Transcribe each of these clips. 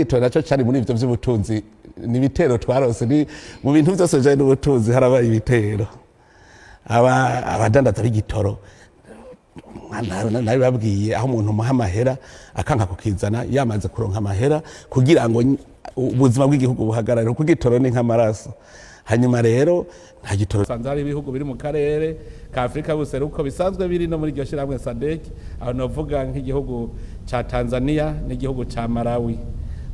Ito naco cyari muri ivyo by'ubutunzi ni bitero twarose ni mu bintu byose je n'ubutunzi harabaye ibitero abadandaza b'igitoro nabi babwiye aho umuntu muha amahera akanka kukizana yamaze kuronka amahera kugira ngo ubuzima bw'igihugu buhagarare kuko igitoro ni nk'amaraso hanyuma rero nta gitoro sanzari ibihugu biri mu karere ka Afrika buseruko bisanzwe biri no muri iryo shiramwe SADC aho novuga nk'igihugu ca Tanzania n'igihugu ca Malawi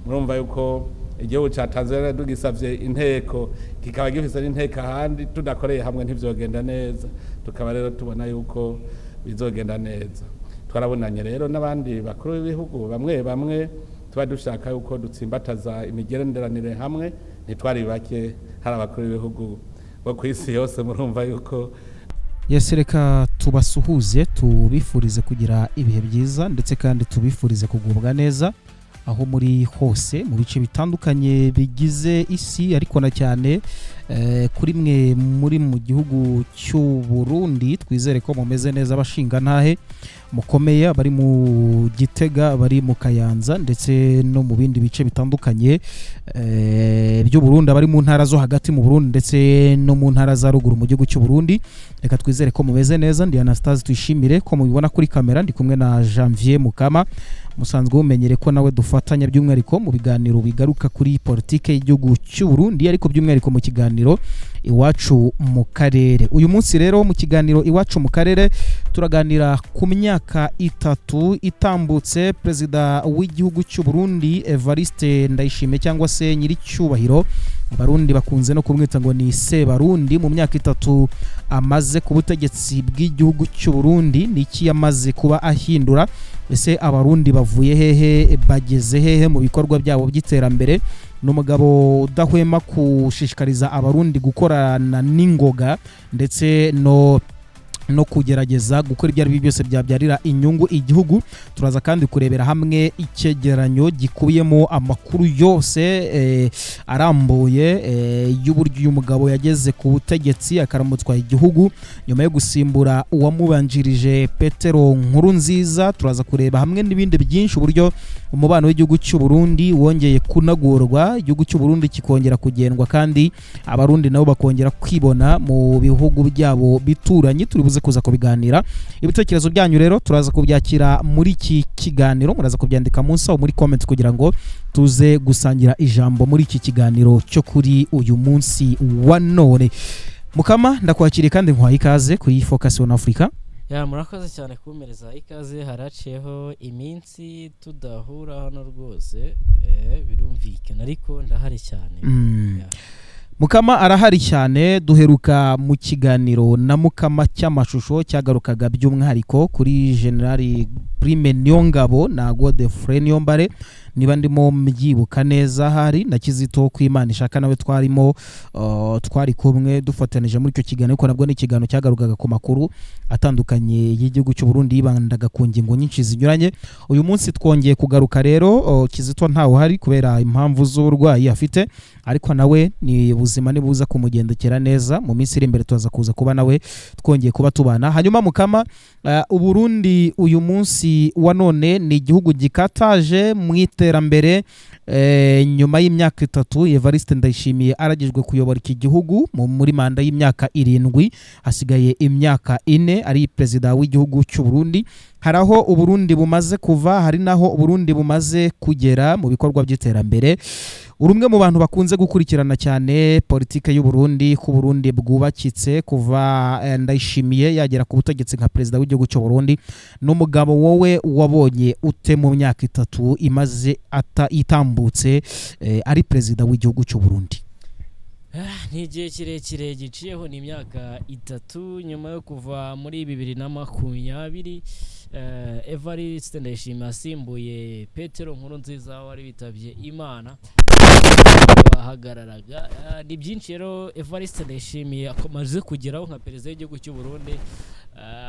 murumva yuko igihugu ca Tanzania dugisavye inteko kikaba gifise n'inteka handi tudakoreye hamwe ntivyogenda neza tukaba rero tubona yuko bizogenda neza twarabonanye rero n'abandi bakuru b'ibihugu bamwe tuba dushaka yuko dutsimbataza imigerenderanire hamwe ntitwari bake hari abakuru b'ibihugu bo kwisi yose murumva yuko Reka tubasuhuze tubifurize kugira ibihe byiza ndetse kandi tubifurize kugubwa neza aho muri hose mu bice bitandukanye bigize isi ariko na cyane kuri mwe muri mu gihugu cy'u Burundi twizere ko mumeze neza abashinga ntahe mukomeye bari mu Gitega bari mu Kayanza ndetse no mu bindi bice bitandukanye by'u Burundi bari mu ntara zo hagati mu Burundi ndetse no mu ntara za ruguru mu gihugu cy'u Burundi reka twizere ko mumeze neza ndi Anastase twishimire ko mubibona kuri kamera ndi kumwe na Janvier Mukama musanzwe umenyere ko nawe dufatanya by'umwihariko mu biganiro bigaruka kuri politike y'igihugu cy'u Burundi ariko by'umwihariko mu kiganiro iwacu mu karere uyu munsi rero mu kiganiro iwacu mu karere turaganira ku myaka 3 itambutse perezida w'igihugu cy'u Burundi Evariste Ndayishimiye cyangwa se nyiri cyubahiro Barundi bakunze no kumwita ngo ni se Barundi mu myaka 3 amaze ku butegetsi bw'igihugu cy'u Burundi niki yamaze kuba ahindura ese abarundi bavuye hehe bageze hehe mu bikorwa byabo by'iterambere n'umugabo udahwema kushishikariza abarundi gukorana n'ingoga ndetse no kugerageza gukora ibyo ari byose byabyarira inyungu igihugu turaza kandi kurebera hamwe icyegeranyo gikubiyemo amakuru yose arambuye y'uburyo uyu mugabo yageze ku butegetsi akaramutswa igihugu nyuma yo gusimbura uwamubanjirije Petero Nkurunziza turaza kureba hamwe n'ibindi byinshi uburyo umubano w'igihugu cy'u Burundi wongeye kunagurwa igihugu cy'u Burundi kikongera kugendwa kandi abarundi nabo bakongera kwibona mu bihugu byabo bituranye turibuze kuza kubiganira ibitekerezo byanyu rero turaza kubyakira muri iki kiganiro muraza kubyandika munsi muri comment kugira ngo tuze gusangira ijambo muri iki kiganiro cyo kuri uyu munsi wa none Mukama ndakwakiriye kandi nkwaye ikaze ku Focus on Africa ya murakoze cyane kumereza ikaze haraceho iminsi tudahura hano rwose birumvikana ariko ndahari cyane Mukama arahari cyane duheruka mu kiganiro na Mukama cy'amashusho cyagarukaga by'umwihariko kuri General Prime Nyongabo na Godefroid Niyombare niba ndimo mbyibuka neza hari na Kizito kw'Imana ishaka nawe twari kumwe dufatanije muri cyo kiganiro ko nabwo ni ikiganiro cyagarukaga ku makuru atandukanye y'igihugu cy'u Burundi yibandaga ku ngingo nyinshi zinyuranye uyu munsi twongeye kugaruka rero Kizito ntawe hari kubera impamvu z'uburwayi afite ariko nawe ni ubuzima nibuza kumugendekera neza mu minsi iri imbere tuza kuza kuba nawe twongeye kuba tubana hanyuma Mukama Uburundi uyu munsi wa none ni igihugu gikataje mu iterambere nyuma y'imyaka 3 Evariste Ndayishimiye aragijwe kuyobora iki gihugu muri manda y'imyaka 7 hasigaye imyaka 4 ari perezida w'igihugu cy'u Burundi haraho Uburundi bumaze kuva hari naho Uburundi bumaze kugera mu bikorwa by'iterambere urumwe mu bantu bakunze gukurikirana cyane politike y'u Burundi ku Burundi bwubakitse kuva Ndayishimiye yagera ku butegetsi nka perezida w'igihugu cy'u Burundi n'umugabo wowe wabonye ute mu myaka 3 imaze itambutse ari perezida w'igihugu cy'u Burundi ni igihe kirekire giciyeho ni imyaka 3 nyuma yo kuva muri 2020 Evariste Ndayishimiye asimbuye Petero Nkurunziza wari bitabye Imana bahagararaga ni byinshi rero Evariste Ndayishimiye akomaze kugeraho nka perezida w'igihugu cy'u Burundi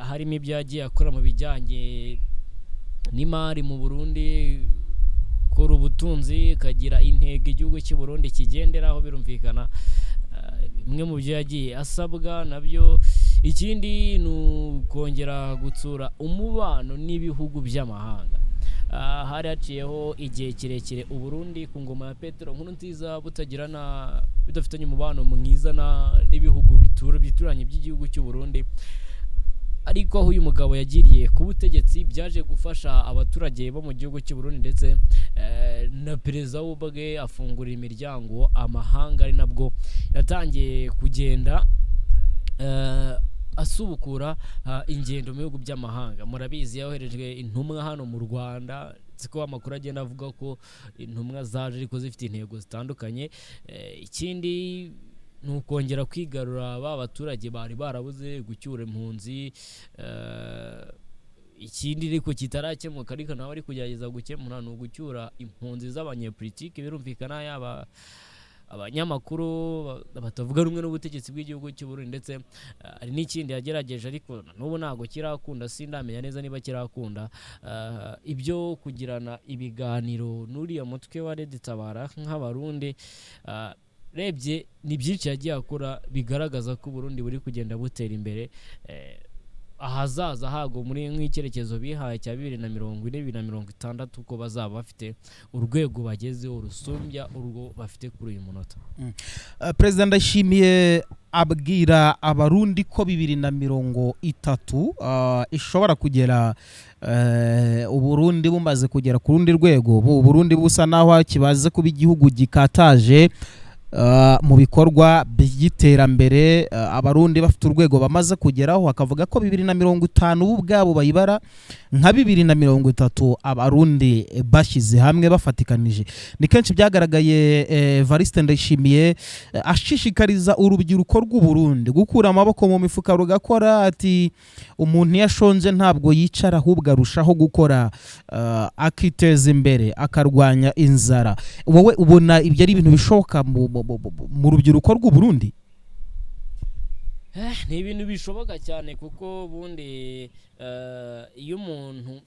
harimo ibyagiye akora mu bijyanye n'imari mu Burundi kora ubutunzi kagira intego igihugu cy'u Burundi kigenderaho birumvikana bimwe mu byo yagiye asabwa nabyo ikindi ni ukongera gutsura umubano n'ibihugu by'amahanga hari haciyeho igihe kirekire Uburundi ku ngoma ya Petero Nkurunziza butagirana bidafitanye umubano mwiza n'ibihugu bituranye by'igihugu cy'u Burundi, ariko aho uyu mugabo yagiriye ku butegetsi byaje gufasha abaturage bo mu gihugu cy'u Burundi, ndetse na perezida w'ubwe afungurira imiryango amahanga, ari nabwo yatangiye kugenda asubukura ingendo mu bihugu by'amahanga. Murabizi yoherejwe intumwa hano mu Rwanda, siko amakuru agenda avuga ko intumwa zaje ariko zifite intego zitandukanye. Ikindi nukongera kwigarura ba baturage bari barabuze gucyura impunzi. Ikindi ariko kitarakemuka ariko nawe ari kugerageza gukemura no gucyura impunzi z'abanyepolitike, birumvikana yaba abanyamakuru batavuga rumwe n'ubutegetsi bw'igihugu cy'u Burundi, ndetse ari n'ikindi yagerageje ariko n'ubu ntago kirakunda, sindamenya neza niba kirakunda, ibyo kugirana ibiganiro n'uriya mutwe wa Tabara nk'abarundi. Rebye ni byinshi yagiye akora bigaragaza ko Burundi buri kugenda butera imbere, ahazaza hago muri nk'icyerekezo bihaye cya 2040-2060 ko bazaba bafite urwego bagezeho rusumbya urwo bafite kuri uyu munota. President Ndayishimiye abwira abarundi ko 2030 ishobora kugera Uburundi bumaze kugera ku rundi rwego, Uburundi busa naho kibaze kuba igihugu gikataje mu bikorwa by'iterambere, abarundi bafite urwego bamaze kugeraho, akavuga ko 2050 ubwabo bayibara nka 2030 abarundi bashyize hamwe bafatikanije. Ni kenshi byagaragaye Evariste Ndayishimiye ashishikariza urubyiruko rw'u Burundi gukura amaboko mu mifuka rugakora, ati umuntu yashonje ntabwo yicara ahubwo arushaho gukora akiteza imbere akarwanya inzara. Wowe ubona ibyo ari ibintu bishoboka mu rubyiruko rw'u Burundi? Ni ibintu bishoboka cyane, kuko bundi iyo umuntu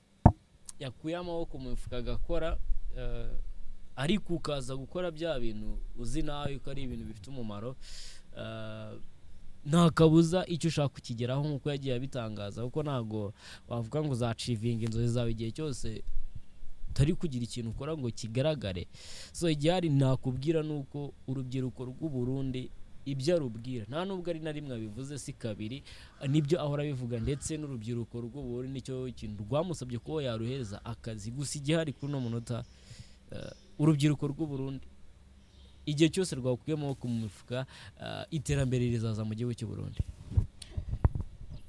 yakuye amaboko mu mifuka agakora, ariko ukaza gukora bya bintu uzi nawe ko ari ibintu bifite umumaro, nta kabuza icyo ushaka kukigeraho nk'uko yagiye abitangaza, kuko ntago wavuga ngo uzacivinga inzozi zawe igihe cyose utari kugira ikintu ukora ngo kigaragare. So igihari nakubwira nuko urubyiruko rw'u Burundi ibyo arubwira nta nubwo ari na rimwe bivuze si kabiri, nibyo ahora bivuga, ndetse n'urubyiruko rw'u Burundi nicyo kintu rwamusabye ko yaruhereza akazi. Gusa igihari kuri no munota, urubyiruko rw'u Burundi igihe cyose rwakuyemo ku mifuka, iterambere rizaza mu gihugu cy'u Burundi.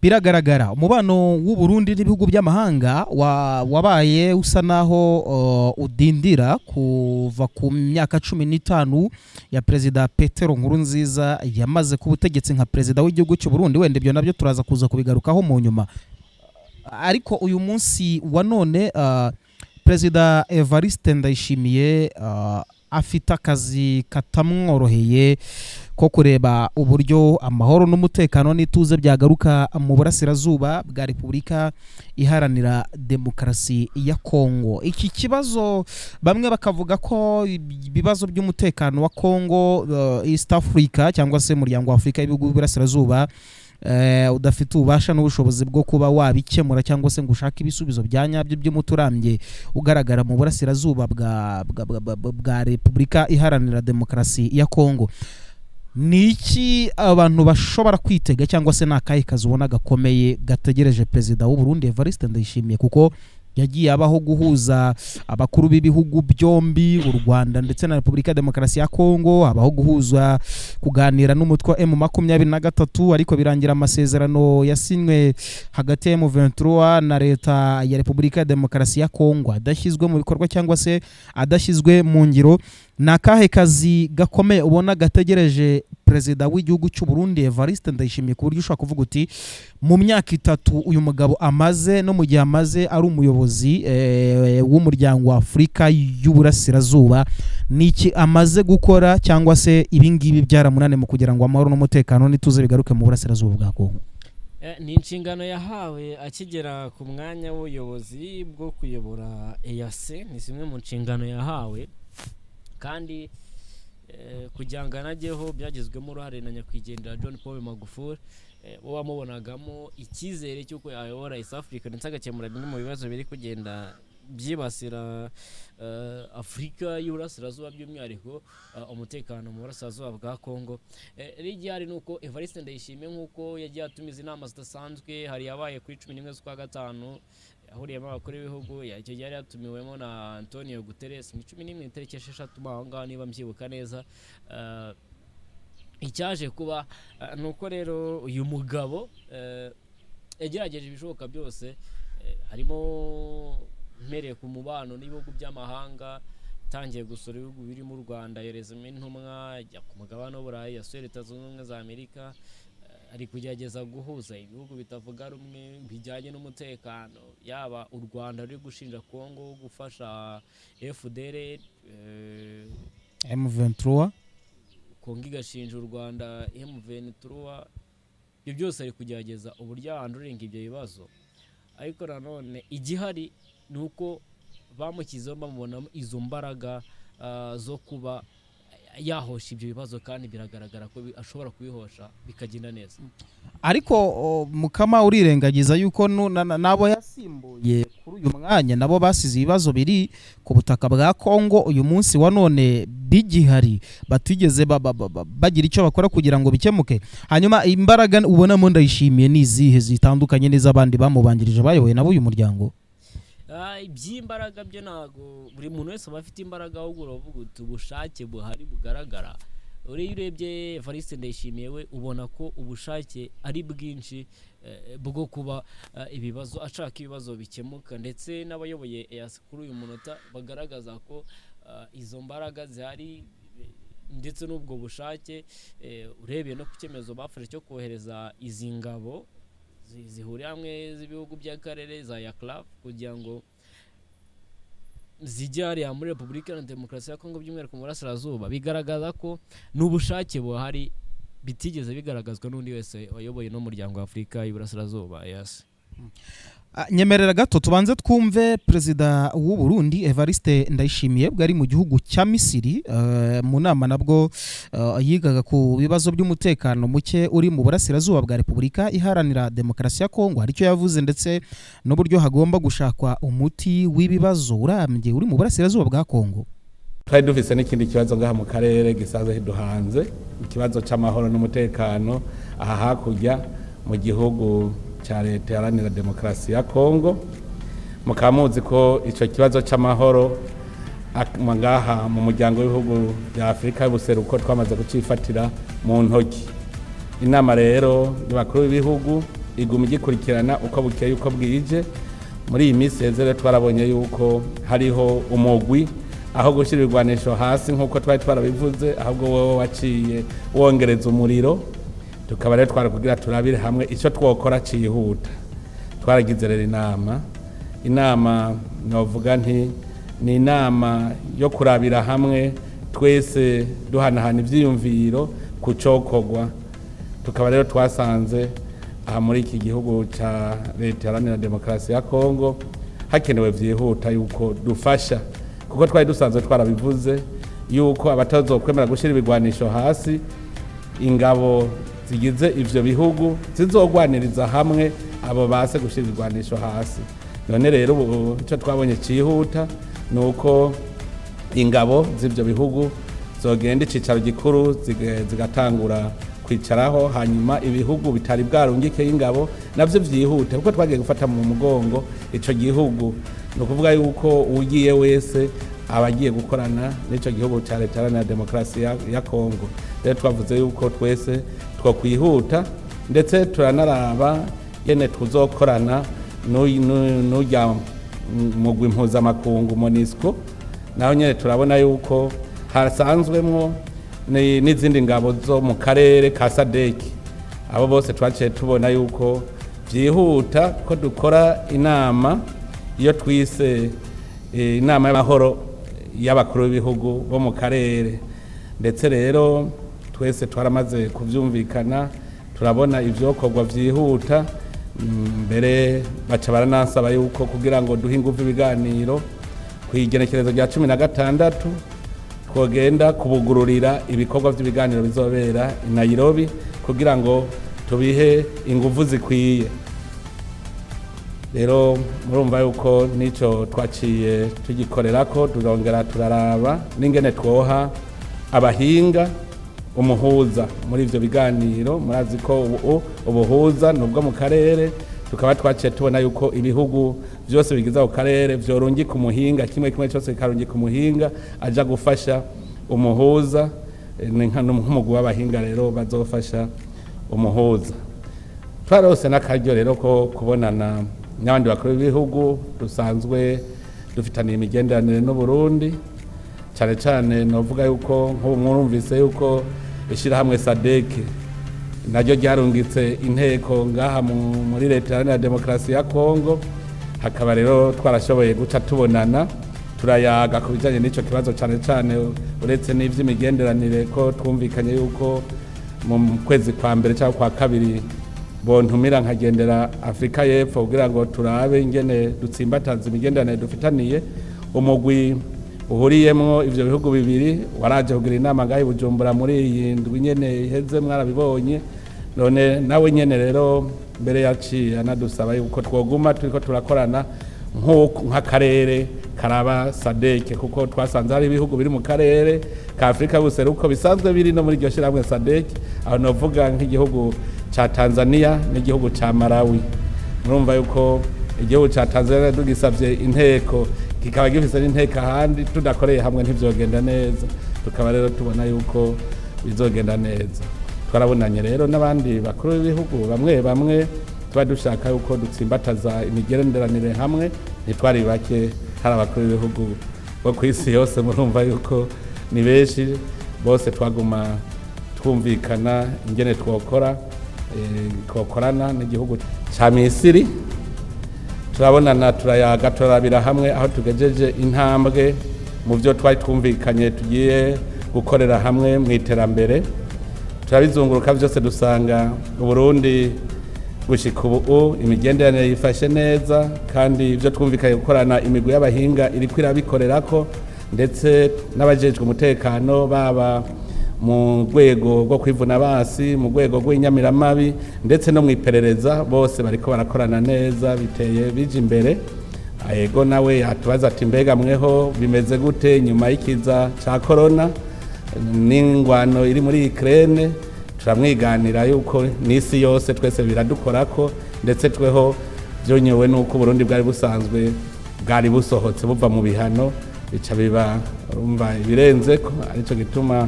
Biragaragara umubano w'u Burundi n'ibihugu by'amahanga wabaye usa naho udindira kuva ku myaka 15 ya Perezida Petero Nkurunziza yamaze ku butegetsi nka Perezida w'igihugu cy'u Burundi. Wende byo nabyo turaza kuza kubigarukaho mu nyuma, ariko uyu munsi wa none Perezida Evariste Ndayishimiye afite akazi katamworoheye ko kureba uburyo amahoro n'umutekano n'ituze byagaruka mu burasirazuba bwa Repubulika Iharanira Demokarasi ya Kongo. Iki kibazo bamwe bakavuga ko ibibazo by'umutekano wa Kongo, East Africa cyangwa se umuryango wa Afrika y'ibihugu by'burasirazuba udafite ubasha n'ubushobozi bwo kuba wabikemura cyangwa se ngo ushaka ibisubizo byanyabyo by'umuturambye ugaragara mu burasirazuba bwa Repubulika Iharanira Demokarasi ya Kongo. Niki abantu bashobora kwitega cyangwa se nakaye kazi ubona gakomeye gategereje Perezida w'u Burundi Evariste Ndayishimiye, kuko yagiye abaho guhuza abakuru b'ibihugu byombi u Rwanda ndetse na Repubulika Demokarasi ya Kongo, abaho guhuza kuganira n'umutwe wa M23, ariko birangira amasezerano yasinywe hagati ya M23 na leta ya Repubulika Demokarasi ya Kongo adashyizwe mu bikorwa cyangwa se adashyizwe mu ngiro. Nakahe kazi gakomeye ubona gategereje Perezida w'igihugu cy'u Burundi Evariste Ndayishimiye, ku buryo ushaka kuvuga uti mu myaka 3 uyu mugabo amaze no mu gihe amaze ari umuyobozi w'umuryango wa Afrika y'Uburasirazuba, niki amaze gukora cyangwa se ibingibi byaramunane mu kugira ngo amahoro n'umutekano n'ituze bigaruke mu burasirazuba bwa Kongo? Ni inshingano yahawe akigera ku mwanya w'ubuyobozi bwo kuyobora EAC, ni zimwe mu nshingano yahawe, kandi kugira ngo anajyeho byagezwemo uruhare na nyakwigendera John Paul Magufuli, bo bamubonagamo icyizere cy'uko yayobora East Africa ndetse agakemura bimwe mu bibazo biri kugenda byibasira Afrika y'Uburasirazuba by'umwihariko umutekano mu burasirazuba bwa Kongo. Rigihari nuko Evariste Ndayishimiye nkuko yagiye atumiza inama zidasanzwe, hari yabaye kuri 11 z'ukwa gatanu ahuriyemo abakuru b'ibihugu, icyo gihe yari yatumiwemo na Antonio Guterres ni 11 tariki 6 mahanga niba mbyibuka neza. Icyaje kuba nuko rero uyu mugabo yagerageje ibishoboka byose, harimo mpereye ku mubano n'ibihugu by'amahanga, tangiye gusura ibihugu biri mu Rwanda, yerezemo intumwa ajya ku mugabane w'Uburayi, yasuye Leta Zunze Ubumwe za Amerika, ari kugerageza guhuza ibihugu bitavuga rumwe bijyanye n'umutekano, yaba u Rwanda ruri gushinja Kongo gufasha FDLR, M23, Kongo igashinja u Rwanda M23, ibyo byose ari kugerageza uburyo ahanduringa ibyo bibazo. Ariko nanone igihari nuko bamukizeho bamubonamo izo mbaraga zo kuba yahosha ibyo bibazo, kandi biragaragara ko ashobora kubihosha bikagenda neza. Ariko mukama urirengagiza yuko nabo yasimbuye kuri uyu mwanya nabo basize ibibazo biri ku butaka bwa Kongo uyu munsi wa none bigihari, batigeze bagira icyo bakora kugira ngo bikemuke. Hanyuma imbaraga ubonamo Ndayishimiye nizihe zitandukanye n'iz'abandi bamubangirije bayoboye nabo uyu muryango? Iby'imbaraga byo ntago buri muntu wese aba afite imbaraga, ahubwo uravuga uti ubushake buhari bugaragara. Urebye Evariste Ndayishimiye we ubona ko ubushake ari bwinshi bwo kuba ibibazo ashaka ibibazo bikemuka, ndetse n'abayoboye EAC kuri uyu munota bagaragaza ko izo mbaraga zihari ndetse n'ubwo bushake. Urebye no ku cyemezo bafashe cyo kohereza izi ngabo zihuriye hamwe z'ibihugu by'akarere za Yaklaf kugira ngo zijyariya muri Repubulika ya Demokarasi ya Kongo by'umwihariko mu burasirazuba, bigaragaza ko n'ubushake buhari bitigeze bigaragazwa n'undi wese wayoboye no muryango wa Afrika y'Uburasirazuba. Yes. Nyemerera gato tubanze twumve Perezida w'u Burundi Evariste Ndayishimiye bwari mu gihugu cya Misiri mu nama nabwo yigaga ku bibazo by'umutekano muke uri mu burasirazuba bwa Repubulika Iharanira Demokarasi ya Kongo. Aricyo yavuze ndetse n'uburyo hagomba gushakwa umuti w'ibibazo urambye uri mu burasirazuba bwa Kongo. Twari dufise n'ikindi kibazo ngaha mu karere gisaze hiduhanze, ikibazo cy'amahoro n'umutekano aha hakurya mu gihugu cha Leta Iharanira Demokarasi ya Kongo. Mukamuzi ko ico kibazo c'amahoro ngaha mu muryango w'ibihugu bya Afrika y'Ubuseruko twamaze kucifatira mu ntoki. Inama rero y'abakuru b'ibihugu iguma igikurikirana uko bukeye uko bwije. Muri iyi minsi yezere twarabonye yuko hariho umugwi aho gushira irwanisho hasi nkuko twari twarabivuze, ahubwo wowe waciye wongereza umuriro. Tukaba rero twarakugira turabire hamwe icyo twokora cihuta. Twaragize rero inama novuga nti ni inama yo kurabira hamwe twese duhanahana ivyiyumviro kucokogwa. Tukaba rero twasanze aha muri iki gihugu ca Leta Iharanira Demokarasi ya Kongo hakenewe vyihuta yuko dufasha, kuko twari dusanzwe twarabivuze yuko abatazokwemera gushira ibigwanisho hasi, ingabo zigize ivyo bihugu zizogwaniriza hamwe abo base gushira ibigwanisho hasi. None rero icyo twabonye cihuta nuko ingabo z'ivyo bihugu zogenda icicaro gikuru zigatangura kwicaraho, hanyuma ibihugu bitari bwarungike ingabo navyo vyihute, kuko twagiye gufata mu mugongo ico gihugu. No kuvuga yuko ugiye wese abagiye gukorana n'ico gihugu ca Leta Iharanira Demokarasi ya Kongo. Rero twavuze yuko twese twokwihuta, ndetse turanaraba yene tuzokorana n'ujya mugwi mpuzamakungu MONUSCO. Naho nyene turabona yuko hasanzwemwo n'izindi ngabo zo mu karere ka SADC. Abo bose twaciye tubona yuko vyihuta ko dukora inama iyo twise inama y'amahoro y'abakuru b'ibihugu bo mu karere. Ndetse rero twese twaramaze kuvyumvikana, turabona ivyokorwa vyihuta. Mbere baca baranansaba yuko kugira ngo duhe ingufu ibiganiro kwigenekerezo rya 16 twogenda kubugururira ibikorwa by'ibiganiro bizobera i Nairobi kugira ngo tubihe ingufu zikwiye. rero murumva yuko nico twaciye tugikorerako turongera turaraba n'ingene twoha abahinga umuhuza muri ivyo biganiro. Murazi ko ubuhuza nubwo mu karere, tukaba twaciye tubona yuko ibihugu byose bigize ako karere vyorungika umuhinga, kimwe cyose kikarungika umuhinga aja gufasha umuhuza, nk'umugwi w'abahinga rero bazofasha umuhuza. Twarose n'akaryo rero ko kubonana n'abandi bakuru b'ibihugu dusanzwe dufitaniye imigenderanire n'u Burundi, cyane cyane novuga yuko nk'ubu mwumvise yuko ishirahamwe SADC naryo ryarungitse inteko ngaha muri leta iharanira demokarasi ya Kongo. Hakaba rero twarashoboye guca tubonana turayaga ku bijyanye n'icyo kibazo, cyane cyane uretse n'ivy'imigenderanire ko twumvikanye yuko mu kwezi kwa mbere cyangwa kwa kabiri bontumira nkagendera Afrika y'Epfo kugira ngo turabe ingene dutsimbataza imigenderanire dufitaniye. Umugwi uhuriyemwo ivyo bihugu bibiri waraje kugira inama ngaho i Bujumbura muri iyi ndwi nyene iheze, mwarabibonye. None nawe nyene rero mbere yaciye anadusaba yuko twoguma turiko turakorana nk'akarere karaba SADC, kuko twasanze hari ibihugu biri mu karere ka Afrika y'ubuseruko bisanzwe biri no muri iryo shirahamwe SADC. Aho novuga nk'igihugu cha Tanzania n'igihugu cha Malawi. Murumva yuko igihugu cha Tanzania dugisavye inteko kikaba gifise n'inteko ahandi, tudakoreye hamwe ntivyogenda neza. Tukaba rero tubona yuko bizogenda neza. Twarabonanye rero n'abandi bakuru b'ibihugu bamwe bamwe tuba dushaka yuko dutsimbataza imigenderanire hamwe. Ntitwari bake, hari abakuru b'ibihugu bo ku isi yose, murumva yuko ni benshi, bose twaguma twumvikana ingene twokorana n'igihugu ca Misiri. Turabonana turayaga turabira hamwe aho tugejeje intambwe mu byo twari twumvikanye tugiye gukorera hamwe mu iterambere. Turabizunguruka byose dusanga u Burundi gushika ubu imigenderanire yifashe neza, kandi ibyo twumvikanye gukorana imigwi y'abahinga iri kwirabikorerako, ndetse n'abajejwe umutekano baba mu rwego rwo kwivuna basi, mu rwego rw'inyamiramabi, ndetse no mu iperereza, bose bariko barakorana neza biteye bije imbere. Ayego nawe yatubaza ati mbega mweho bimeze gute nyuma y'ikiza ca corona n'ingwano iri muri Ukraine? Turamwiganira yuko n'isi yose twese biradukorako, ndetse tweho byonyewe nuko Burundi bwari busanzwe bwari busohotse buva mu bihano, bica biba urumva ibirenzeko. Arico gituma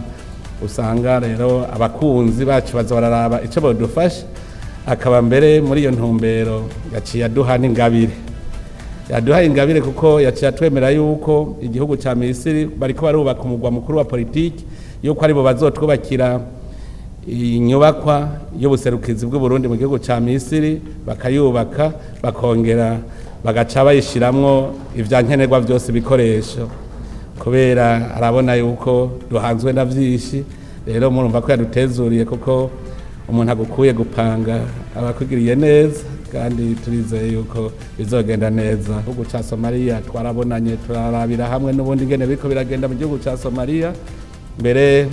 usanga rero abakunzi bacu baza bararaba ico bodufasha. Akaba mbere muri iyo ntumbero yaciye aduha n'ingabire, yaduha ingabire kuko yaciye atwemera yuko igihugu ca Misiri bariko barubaka umugwa mukuru wa politiki, yuko aribo bazotwubakira inyubakwa y'ubuserukizi bw'u Burundi mu gihugu ca Misiri, bakayubaka bakongera bagaca bayishiramwo ivyankenerwa byose bikoresho, kubera arabona yuko duhanzwe na vyinshi. Rero murumva ko yadutezuriye, kuko umuntu agukuye gupanga abakugiriye neza, kandi turizeye yuko bizogenda neza. Igihugu ca Somalia twarabonanye turarabira hamwe n'ubundi ngene biriko biragenda mu gihugu ca Somalia. Mbere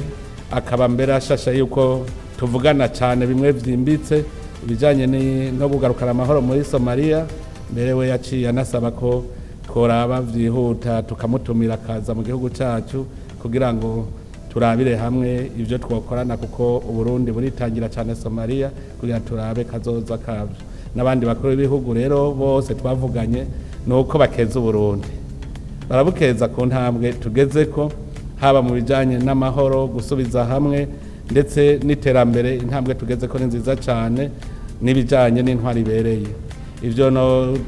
akaba mbere ashasha yuko tuvugana cyane bimwe vyimbitse ibijanye no kugarukana amahoro muri Somalia. Mbere we yaciye anasaba ko tworaba vyihuta tukamutumira akaza mu gihugu cacu kugira ngo turabire hamwe ivyo twokorana, kuko Uburundi buritangira cyane Somalia kugira turabe kazoza kavyo. N'abandi bakuru b'ibihugu rero bose twavuganye nuko bakeza Uburundi, barabukeza ku ntambwe tugezeko, haba mu bijanye n'amahoro, gusubiza hamwe, ndetse n'iterambere. Intambwe tugezeko ni nziza cyane, n'ibijanye n'intwari ibereye. Ivyo no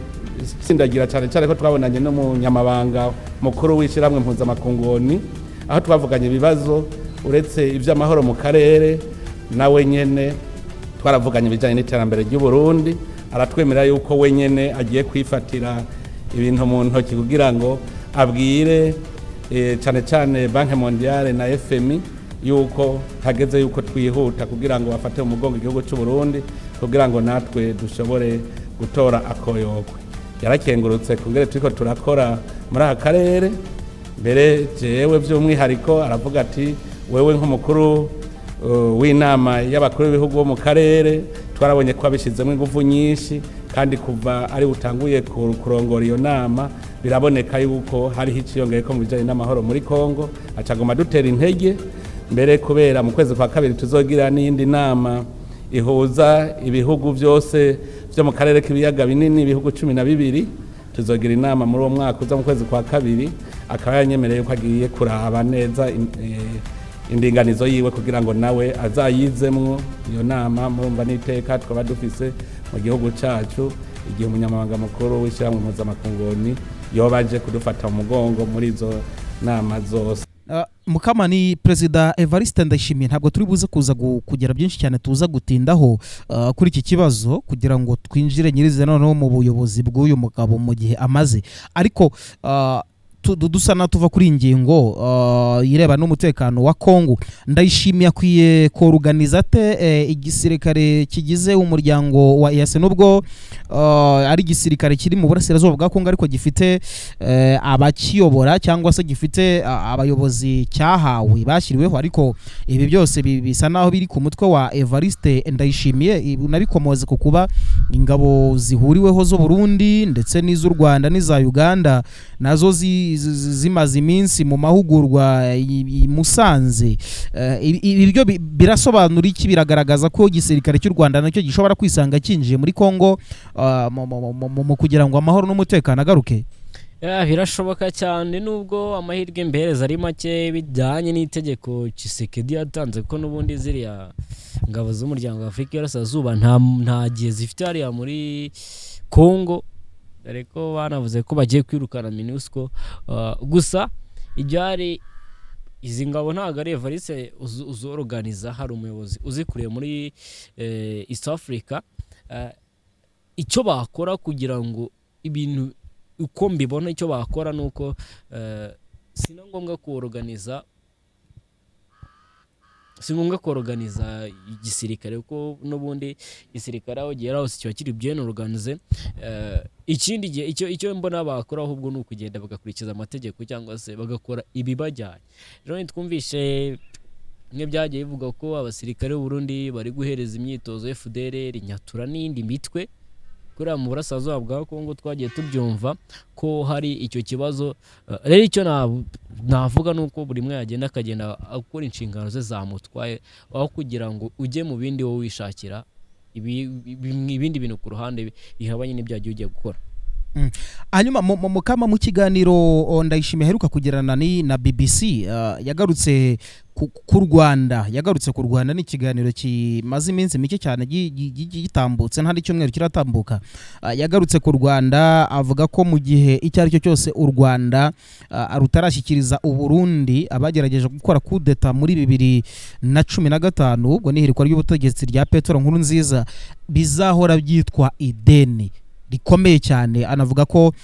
sindagira cyane cyane ko twabonanye n'umunyamabanga mukuru w'ishiramwe mpuzamakungoni, aho twavuganye ibibazo uretse ivy'amahoro mu karere. Nawe nyene twaravuganye ibijanye n'iterambere ry'u Burundi, aratwemera yuko we nyene agiye kwifatira ibintu mu ntoki kugira ngo abwire cyane cyane Banki Mondiale na FMI yuko hageze yuko twihuta kugira ngo bafate umugongo igihugu cy'u Burundi, kugira ngo natwe dushobore gutora akoyokwe. Yarakengurutse kungere turiko turakora muri aka karere. Mbere jewe by'umwihariko aravuga ati wewe nk'umukuru w'inama y'abakuru b'ibihugu bo mu karere twarabonye ko abishizemo ingufu nyinshi, kandi kuva ari butanguye kurongora iyo nama biraboneka yuko hariho iciyongeye ko mu bijanye n'amahoro muri Kongo acagoma dutera intege mbere kubera mu kwezi kwa kabiri tuzogira n'indi nama ihuza ibihugu byose byo mu karere k'ibiyaga binini ibihugu 12 tuzogira inama muri uwo mwaka uza mu kwezi kwa kabiri akaba yanyemereye ko agiye kuraba neza indinganizo yiwe kugira ngo nawe azayizemwo iyo nama murumva n'iteka twaba dufise mu gihugu cacu igihe umunyamabanga mukuru w'ishyirahamwe mpuzamakungu yobaje kudufata mu mugongo muri izo nama zose. Mukama ni Perezida Evariste Ndayishimiye, ntabwo turi buze kuza kugera byinshi cyane tuza gutindaho kuri iki kibazo kugira ngo twinjire nyirize noneho mu buyobozi bw'uyu mugabo mu gihe amaze, ariko dusa na tuva kuri ingingo ireba n'umutekano wa Kongo. Ndayishimiye akwiye koruganiza te igisirikare kigize umuryango wa EAC nubwo ari igisirikare kiri mu burasirazuba bwa Kongo ariko gifite abakiyobora cyangwa se gifite abayobozi cyahawe bashyiriweho, ariko ibi byose bisa naho biri ku mutwe wa Evariste Ndayishimiye. Unabikomoze ku kuba ingabo zihuriweho zo Burundi ndetse n'iz'u Rwanda n'iza Uganda nazo zimaze iminsi mu mahugurwa Musanze. Ibyo birasobanura iki? Biragaragaza ko igisirikare cy'u Rwanda nacyo gishobora kwisanga kinjiye muri Kongo mu kugira ngo amahoro n'umutekano agaruke. Birashoboka cyane nubwo amahirwe mbereza ari make bijyanye n'itegeko Tshisekedi yatanze ko n'ubundi ziriya ngabo z'umuryango wa Afurika y'Iburasirazuba nta gihe zifite hariya muri Kongo, ariko banavuze ko bagiye kwirukana MINUSCO. Gusa ibyari izi ngabo ntabwo ari Evariste uzorganiza, hari umuyobozi uzikuriye muri East Africa. Icyo bakora kugira ngo ibintu uko mbibona icyo bakora nuko sina ngombwa kuorganiza igisirikare kuko n'ubundi igisirikare aho gera hose cyo kiri bien organize. Ikindi gihe icyo mbona bakora ahubwo ni ukugenda bagakurikiza amategeko cyangwa se bagakora ibibajyanye. Rero twumvishe byagiye bivuga ko abasirikare b'u Burundi bari guhereza imyitozo FDLR Nyatura n'indi mitwe kuri mu burasirazuba bwa Kongo. Twagiye tubyumva ko hari icyo kibazo. Rero icyo navuga nuko buri mwe yagenda akagenda akora inshingano ze zamutwaye aho kugira ngo ujye mu bindi wowe wishakira ibindi bintu ku ruhande bihabanye n'ibyagiye ugiye gukora. Hanyuma Mukama mu kiganiro Ndayishimiye heruka kugirana na BBC yagarutse ku Rwanda, n'ikiganiro kimaze iminsi mike cyane gitambutse nta cyumweru kiratambuka. Yagarutse ku Rwanda avuga ko mu gihe icyo ari cyo cyose u Rwanda rutarashyikiriza u Burundi abagerageje gukora kudeta muri 2015 ubwo nihirikwa ry'ubutegetsi rya Petero Nkurunziza bizahora byitwa ideni rikomeye cyane. Anavuga ko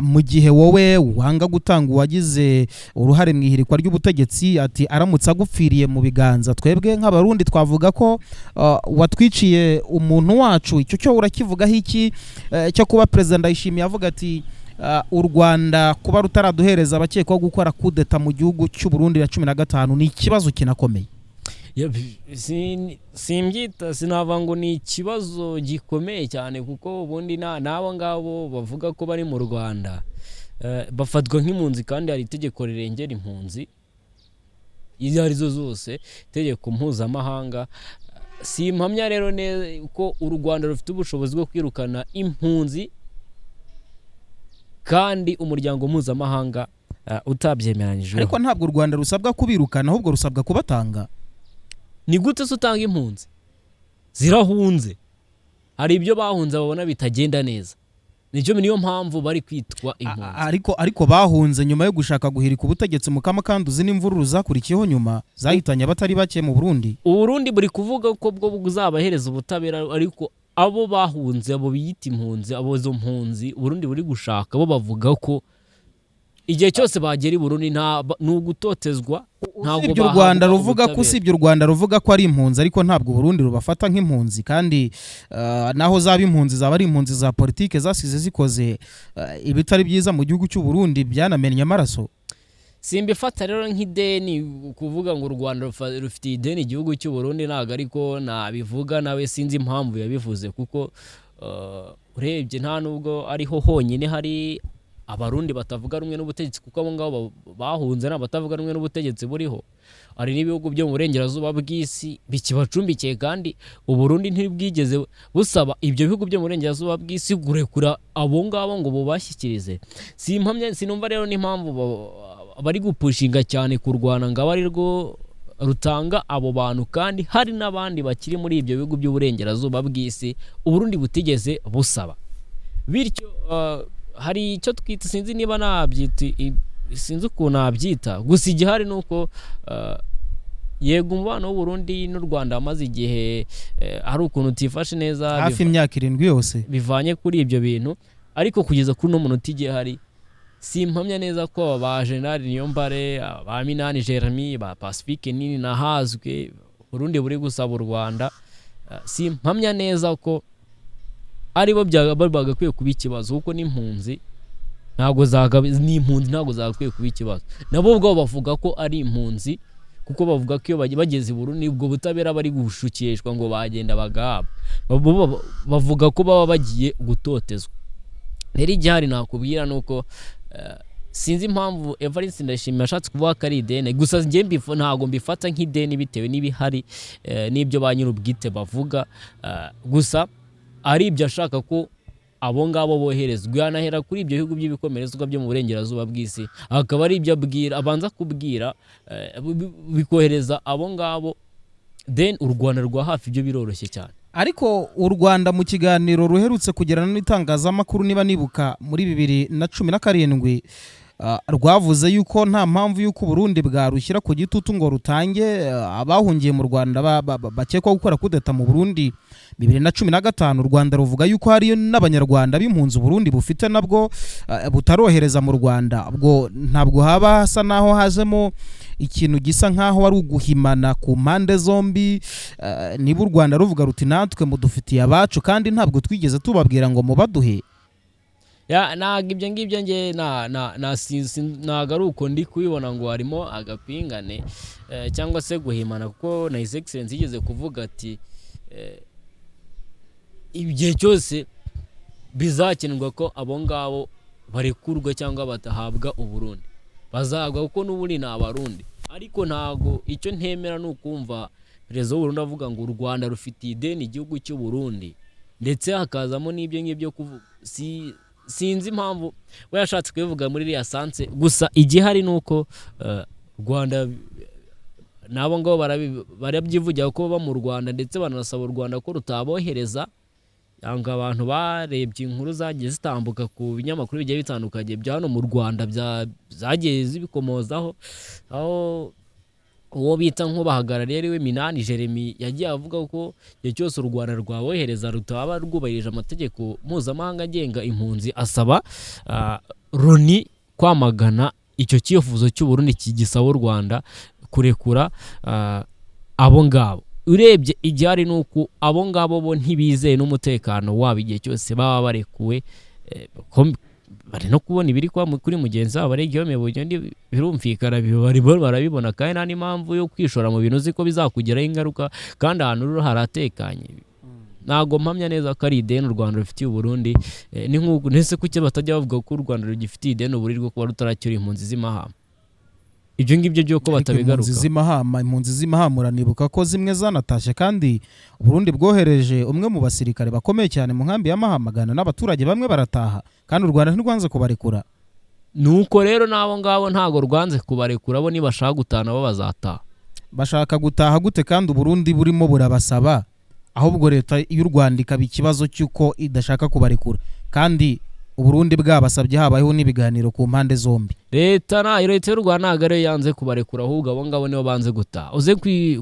mu gihe wowe wanga gutanga uwagize uruhare mu ihirikwa ry'ubutegetsi ati aramutse agupfiriye mu biganza twebwe nk'abarundi twavuga ko watwiciye umuntu wacu. Icyo cyo urakivugaho iki cyo kuba Perezida Ndayishimiye avuga ati u Rwanda kuba rutaraduhereza abakekwaho gukora kudeta mu gihugu cy'u Burundi ya 15 ni ikibazo kinakomeye? Simbyita sinava ngo ni ikibazo gikomeye cyane kuko ubundi nabo ngabo bavuga ko bari mu Rwanda bafatwa nk'impunzi kandi hari itegeko rirengera impunzi izo arizo zose, itegeko mpuzamahanga. Simpamya rero ko u Rwanda rufite ubushobozi bwo kwirukana impunzi kandi umuryango mpuzamahanga utabyemeranyije. Ariko ntabwo u Rwanda rusabwa kubirukana ahubwo rusabwa kubatanga. Ni gute se utanga impunzi zirahunze? Hari ibyo bahunze babona bitagenda neza, niyo mpamvu bari kwitwa impunzi. Ariko bahunze nyuma yo gushaka guhirika ubutegetsi Mukama kandi uzi n'imvururu zakurikiyeho nyuma zahitanye abatari bake mu Burundi. Uburundi buri kuvuga ko bwo buzabahereza ubutabera, ariko abo bahunze abo biyita impunzi abo zo mpunzi Burundi buri gushaka bo bavuga ko igihe cyose bagera i Burundi n'ugutotezwa. Ntabwo u Rwanda ruvuga ko usibye u Rwanda ruvuga ko ari impunzi, ariko ntabwo Burundi rubafata nk'impunzi kandi naho zaba impunzi zaba ari impunzi za politike zasize zikoze ibitari byiza mu gihugu cy'u Burundi byanamenye amaraso. Simbifata rero nk'ideni kuvuga ngo u Rwanda rufite ideni igihugu cy'u Burundi ntago, ariko nabivuga nawe sinzi impamvu yabivuze kuko urebye nta nubwo ariho honyine hari abarundi batavuga rumwe n'ubutegetsi kuko abo ngabo bahunze n'abatavuga rumwe n'ubutegetsi buriho ari n'ibihugu byo mu burengerazuba bw'isi bikibacumbikiye kandi uburundi ntibwigeze busaba ibyo bihugu byo mu burengerazuba bw'isi kurekura abo ngabo ngo bubashyikirize sinumva rero n'impamvu bari gupushinga cyane kurwana ngo ari rwo rutanga abo bantu kandi hari n'abandi bakiri muri ibyo bihugu by'uburengerazuba bw'isi uburundi butigeze busaba bityo hari icyo twita sinzi niba nabyita sinzi ukuntu nabyita gusa igihari nuko yego umubano w'Uburundi n'u Rwanda amaze igihe hari ukuntu utifashe neza hafi imyaka 7 yose bivanye kuri ibyo bintu ariko kugeza kuri no munota igihe hari simpamya neza ko ba General Niyombare ba Minani Jeremy ba Pacifique nini nahazwe Burundi buri gusaba u Rwanda simpamya neza ko aribo bagakwiye kuba ikibazo kuko n'impunzi ntago zagakwiye kuba ikibazo nabo ubwo bavuga ko ari impunzi kuko bavuga ko iyo bageze i Burundi ubwo butabera bari gushukishwa ngo bagenda bagaba bavuga ko baba bagiye gutotezwa rero igihari nakubwira nuko sinzi impamvu Evariste Ndayishimiye ashatse kuvuga ko ari ideni gusa njye ntago mbifata nk'ideni bitewe n'ibihari n'ibyo ba nyir'ubwite bavuga gusa ari ibyo ashaka ko abo ngabo boherezwa yanahera kuri ibyo bihugu by'ibikomerezwa byo mu burengerazuba bw'isi akaba ari ibyo abwira abanza kubwira bikohereza abo ngabo then u Rwanda rwa hafi ibyo biroroshye cyane ariko u Rwanda mu kiganiro ruherutse kugirana n'itangazamakuru niba nibuka muri 2017 rwavuze yuko nta mpamvu yuko Burundi bwarushyira ku gitutu ngo rutange abahungiye mu Rwanda bakekwa gukora kudeta mu Burundi 2015 u Rwanda ruvuga yuko hariyo n'abanyarwanda b'impunzi Burundi bufite nabwo butarohereza mu Rwanda ubwo ntabwo haba hasa naho hajemo ikintu gisa nkaho ari uguhimana ku mpande zombi niba u Rwanda ruvuga ruti natwe mudufitiye abacu kandi ntabwo twigeze tubabwira ngo mubaduhe ntabwo ibyo ngibyo nge ntabwo ari uko ndi kubibona ngo harimo agapingane cyangwa se guhimana kuko na His Excellency yigeze kuvuga ati igihe cyose bizakenerwa ko abo ngabo barekurwa cyangwa batahabwa Uburundi bazahabwa kuko n'ubundi ni abarundi ariko ntago icyo ntemera nukumva Perezida w'Uburundi avuga ngo u Rwanda rufitiye ideni igihugu cy'u Burundi ndetse hakazamo n'ibyo ngibyo sinzi impamvu we yashatse kubivuga muri iriya sanse gusa igihari nuko Rwanda nabo ngo barabyivugira ko baba mu Rwanda ndetse banasaba u Rwanda ko rutabohereza yanga abantu barebye inkuru zagiye zitambuka ku binyamakuru bigiye bitandukanye bya hano mu Rwanda zagiye zibikomozaho aho uwo bita nk'ubahagarariye ariwe Minani Jeremy yagiye avuga ko igihe cyose u Rwanda rwabohereza rutaba rwubahirije amategeko mpuzamahanga agenga impunzi asaba Loni kwamagana icyo cyifuzo cy'u Burundi kigisaba u Rwanda kurekura abo ngabo urebye igihari nuko abo ngabo bo ntibizeye n'umutekano wabo igihe cyose baba barekuwe bari no kubona ibiri kwa kuri mugenzi wabo ari igihome bugendi birumvikana barabibona kandi nta n'impamvu yo kwishora mu bintu ziko bizakugeraho ingaruka kandi ahantu rero haratekanye ntago mpamya neza ko ari ideni u Rwanda rufitiye u Burundi ni nk'uko nese kuki batajya bavuga ko u Rwanda rugifitiye ideni uburirwa kuba rutaracyura impunzi z'imahama ibyo ngibyo byo ko batabigaruka impunzi z'imahama uranibuka ko zimwe zanatashe kandi Burundi bwohereje umwe mu basirikare bakomeye cyane mu nkambi y'amahamagana n'abaturage bamwe barataha kandi u Rwanda ntirwanze kubarekura nuko rero nabo ngabo ntago rwanze kubarekura bo nibashaka gutana bo bazataha bashaka gutaha gute kandi Burundi burimo burabasaba ahubwo leta y'u Rwanda ikaba ikibazo cyuko idashaka kubarekura kandi Uburundi bwabasabye habayeho n'ibiganiro ku mpande zombi leta y'u Rwanda ntago ariyo yanze kubarekura ahubwo abo ngabo nibo banze gutaha uze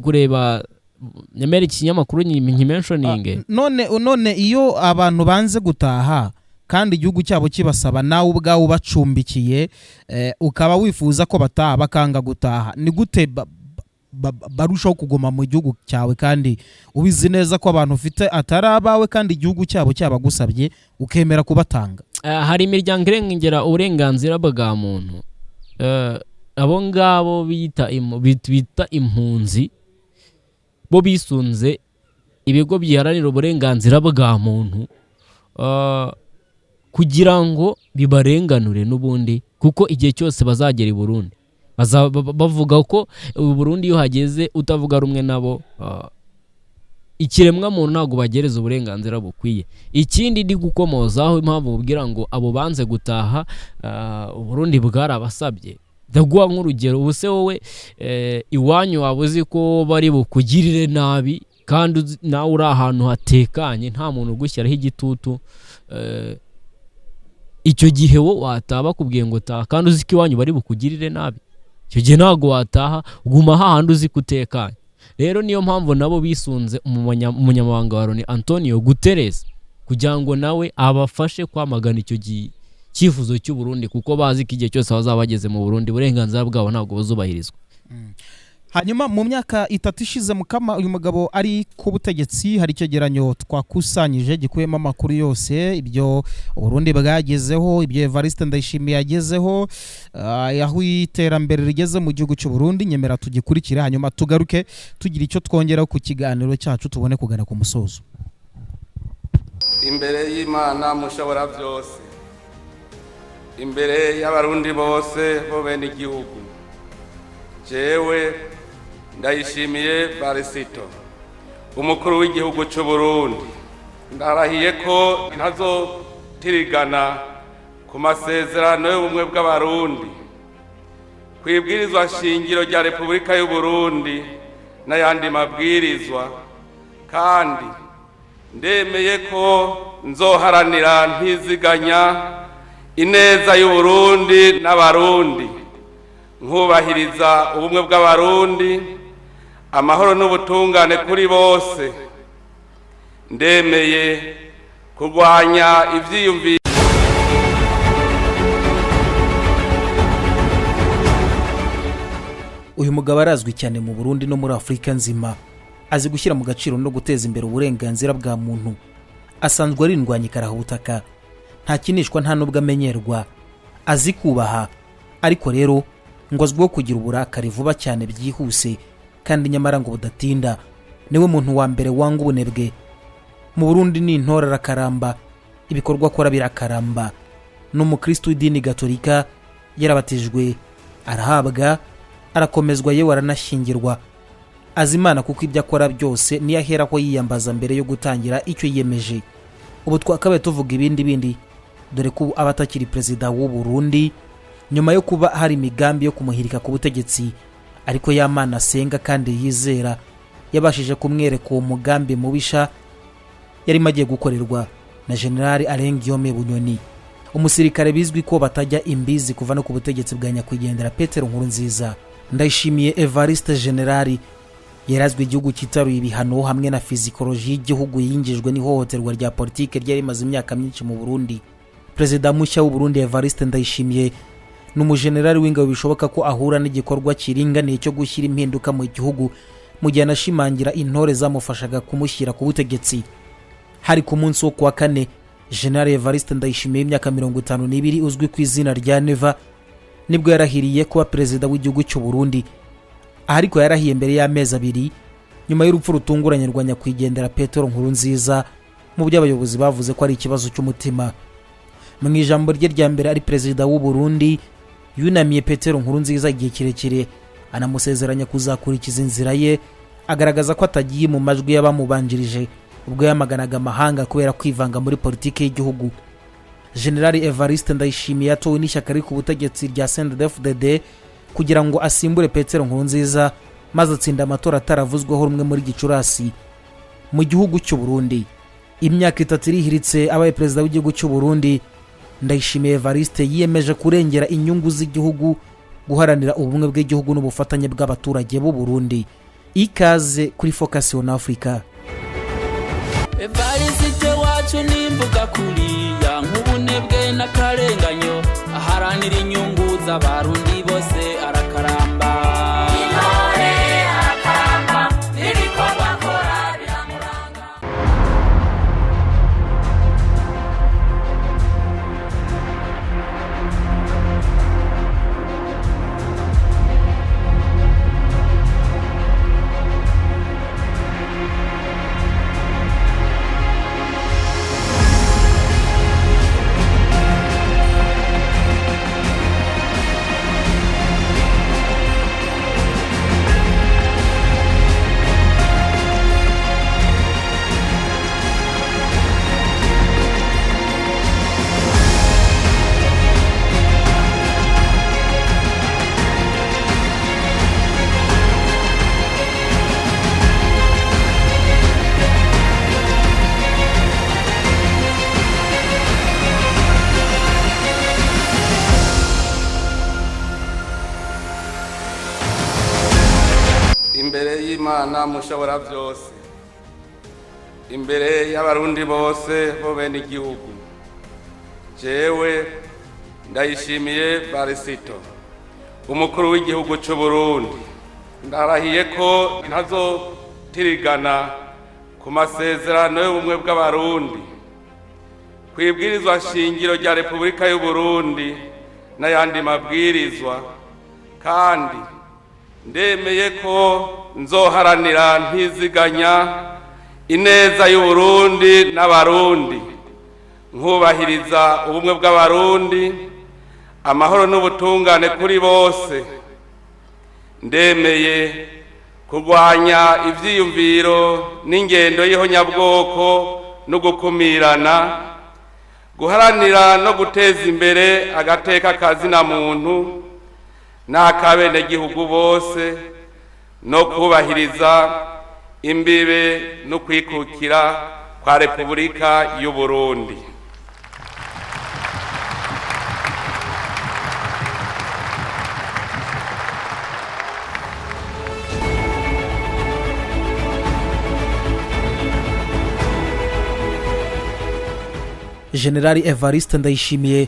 kureba nyemera ikinyamakuru nkimentioning none iyo abantu banze gutaha kandi igihugu cyabo kibasaba nawe ubwawe ubacumbikiye ukaba wifuza ko bataha bakanga gutaha ni gute barushaho kuguma mu gihugu cyawe kandi ubizi neza ko abantu ufite atari abawe kandi igihugu cyabo cyabagusabye ukemera kubatanga hari imiryango irengera uburenganzira bwa muntu abo ngabo bita impunzi bo bisunze ibigo byiharanira uburenganzira bwa muntu kugira ngo bibarenganure n'ubundi, kuko igihe cyose bazagera i Burundi bavuga ko u Burundi iyo hageze utavuga rumwe nabo ikiremwa muntu ntabwo bagereza uburenganzira bukwiye. Ikindi ndi gukomozaho impamvu ubwira ngo abo banze gutaha u Burundi bwarabasabye, ndaguha nk'urugero. Ubu se wowe iwanyu waba uzi ko bari bukugirire nabi kandi nawe uri ahantu hatekanye nta muntu ugushyiraho igitutu, icyo gihe wo wataba kubwiye ngo taha kandi uzi ko iwanyu bari bukugirire nabi, icyo gihe ntabwo wataha, uguma hahandi uzi kutekanye. Rero niyo mpamvu nabo bisunze umunyamabanga wa Loni Antonio Guterres kugira ngo nawe abafashe kwamagana icyo cyifuzo cy'u Burundi, kuko bazi ko igihe cyose bazaba bageze mu Burundi uburenganzira bwabo ntabwo buzubahirizwa. Hanyuma mu myaka 3 ishize mukama uyu mugabo ari ku butegetsi, hari icyegeranyo twakusanyije gikuyemo amakuru yose ibyo Burundi bwagezeho, ibyo Evariste Ndayishimiye yagezeho, aho iterambere rigeze mu gihugu cy'u Burundi. Nyemera tugikurikire hanyuma tugaruke tugira icyo twongeraho ku kiganiro cyacu tubone kugana ku musozo. Imbere y'Imana mushobora byose, imbere y'abarundi bose bo bene igihugu, jewe Ndayishimiye Evariste umukuru w'igihugu cy'u Burundi, ndarahiye ko ntazotirigana ku masezerano y'ubumwe bw'abarundi, kwibwirizwa shingiro rya Repubulika y'u Burundi n'ayandi mabwirizwa, kandi ndemeye ko nzoharanira ntiziganya ineza y'u Burundi n'abarundi, nkubahiriza ubumwe bw'abarundi, amahoro n'ubutungane kuri bose. Ndemeye kurwanya ivyiyumviro uyu mugabo arazwi cyane mu Burundi no muri Afrika nzima, azi gushyira mu gaciro no guteza imbere uburenganzira bwa muntu, asanzwe ari indwanyi karahutaka, nta kinishwa nta nubwo amenyerwa, azi kubaha, ariko rero ngo azwiho kugira uburakari vuba cyane byihuse, kandi nyamara ngo budatinda. Niwe muntu wa mbere wanga ubunebwe mu Burundi, ni intore arakaramba, ibikorwa akora birakaramba. N'umukristo w'idini gatolika, yarabatijwe, arahabwa, arakomezwa, yewe aranashyingirwa. Azimana kuko ibyo akora byose niyo aheraho yiyambaza mbere yo gutangira icyo yiyemeje. Ubu twakabaye tuvuga ibindi, dore ko aba atakiri perezida w'u Burundi, nyuma yo kuba hari imigambi yo kumuhirika ku butegetsi, ariko y'Imana asenga kandi yizera yabashije kumwereka uwo mugambi mubisha yari magiye gukorerwa na General Guillaume Bunyoni, umusirikare bizwi ko batajya imbizi kuva no ku butegetsi bwa nyakwigendera Petero Nkurunziza. Ndayishimiye Evariste General yarazwe igihugu kitaruye ibihano hamwe na fizikoloji y'igihugu yingijwe n'ihohoterwa rya politike ryari maze imyaka myinshi mu Burundi. Perezida mushya w'u Burundi Evariste Ndayishimiye n'umujenerali w'ingabo bishoboka ko ahura n'igikorwa kiringaniye cyo gushyira impinduka mu gihugu, mu gihe anashimangira intore zamufashaga kumushyira ku butegetsi. Hari ku munsi wo kuwa 4, General Evariste Ndayishimiye imyaka 52 uzwi ku izina rya Neva, nibwo yarahiriye kuba perezida w'igihugu cy'u Burundi. Ariko yarahiye mbere y'amezi 2 nyuma y'urupfu rutunguranye rwa nyakwigendera Petero Nkurunziza, mu byo abayobozi bavuze ko ari ikibazo cy'umutima. Mu ijambo rye rya mbere ari perezida w'u Burundi, yunamiye Petero Nkurunziza igihe kirekire, anamusezeranya kuzakurikiza inzira ye, agaragaza ko atagiye mu majwi y'abamubanjirije ubwo yamaganaga amahanga kubera kwivanga muri politike y'igihugu. General Evariste Ndayishimiye yatowe n'ishyaka riri ku butegetsi rya CNDD-FDD kugira ngo asimbure Petero Nkurunziza, maze atsinda amatora ataravuzweho rumwe muri Gicurasi mu gihugu cy'u Burundi. Imyaka 3 irihiritse abaye perezida w'igihugu cy'u Burundi, Ndayishimiye Evariste yiyemeje kurengera inyungu z'igihugu, guharanira ubumwe bw'igihugu n'ubufatanye bw'abaturage b'u Burundi. Ikaze kuri Focus on Africa. Evariste wacu nimbuga kuriya nk'ubunebwe n'akarenganyo, aharanira inyungu z'abarundi bose arakaramba. Intore arakaramba, ibikorwa akora biramuranga. imbere y'Imana mushobora byose, imbere y'abarundi bose bo bene igihugu, jewe Ndayishimiye Evariste umukuru w'igihugu cy'u Burundi, ndarahiye ko ntazotirigana ku masezerano y'ubumwe bw'abarundi, kwibwirizwa shingiro rya Repubulika y'u Burundi n'ayandi mabwirizwa, kandi ndemeye ko nzoharanira ntiziganya ineza y'u Burundi n'abarundi, nkubahiriza ubumwe bw'abarundi, amahoro n'ubutungane kuri bose. Ndemeye kurwanya ivyiyumviro n'ingendo y'ihonyabwoko no gukumirana, guharanira no guteza imbere agateka kazina muntu n'akabenegihugu bose, no kubahiriza imbibe no kwikukira kwa Repubulika y'u Burundi. General Evariste Ndayishimiye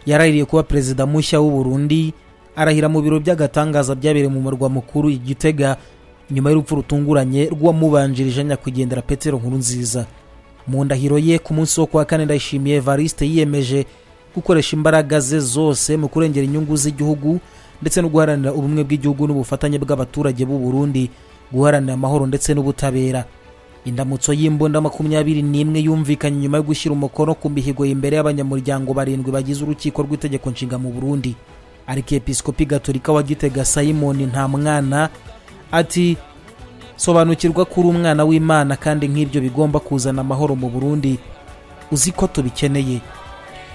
yarahiriye kuba perezida mushya w'u Burundi, arahira mu biro by'agatangaza byabereye mu murwa mukuru Igitega nyuma y'urupfu rutunguranye rw'uwamubanjirije nyakwigendera Petero Nkurunziza. Mu ndahiro ye ku munsi wo kwa kane, Ndayishimiye Evariste yiyemeje gukoresha imbaraga ze zose mu kurengera inyungu z'igihugu ndetse no guharanira ubumwe bw'igihugu n'ubufatanye bw'abaturage b'u Burundi, guharanira amahoro ndetse n'ubutabera. Indamutso y'imbunda 21 yumvikanye nyuma yo gushyira umukono ku mihigo imbere y'abanyamuryango 7 bagize urukiko rw'itegeko nshinga mu Burundi. Arkiyepiskopi Gatolika wa Gitega Simon Ntamwana ati, sobanukirwa kuri umwana w'Imana kandi nk'ibyo bigomba kuzana amahoro mu Burundi, uzi ko tubikeneye.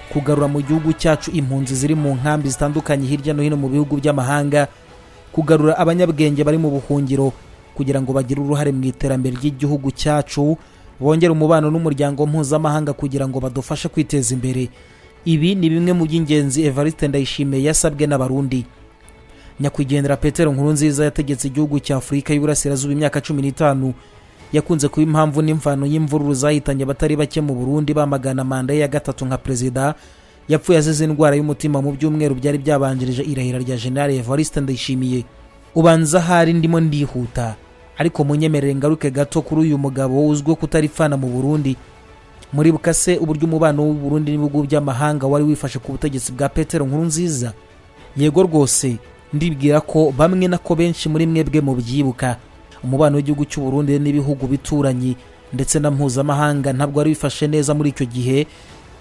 Kugarura mu gihugu cyacu impunzi ziri mu nkambi zitandukanye hirya no hino mu bihugu by'amahanga, kugarura abanyabwenge bari mu buhungiro kugira ngo bagire uruhare mu iterambere ry'igihugu cyacu, bongera umubano n'umuryango mpuzamahanga kugira ngo badufashe kwiteza imbere. Ibi ni bimwe mu by'ingenzi Evariste Ndayishimiye yasabwe n'abarundi. Nyakwigendera Petero Nkurunziza yategetse igihugu cya Afurika y'Uburasirazuba imyaka 15, yakunze kuba impamvu n'imvano y'imvururu zahitanye abatari bake mu Burundi bamagana manda ye ya gatatu nka perezida. Yapfuye azize indwara y'umutima mu byumweru byari byabanjirije irahira rya General Evariste Ndayishimiye. Ubanza hari ndimo ndihuta, ariko munyemerere ngaruke gato kuri uyu mugabo uzwiho kutarifana mu Burundi. Muri bukase uburyo umubano w'u Burundi n'ibihugu by'amahanga wari wifashe ku butegetsi bwa Petero Nkurunziza. Yego rwose ndibwira ko bamwe nako benshi muri mwebwe mu byibuka, umubano w'igihugu cy'u Burundi n'ibihugu bituranyi ndetse na mpuzamahanga ntabwo wari wifashe neza muri icyo gihe,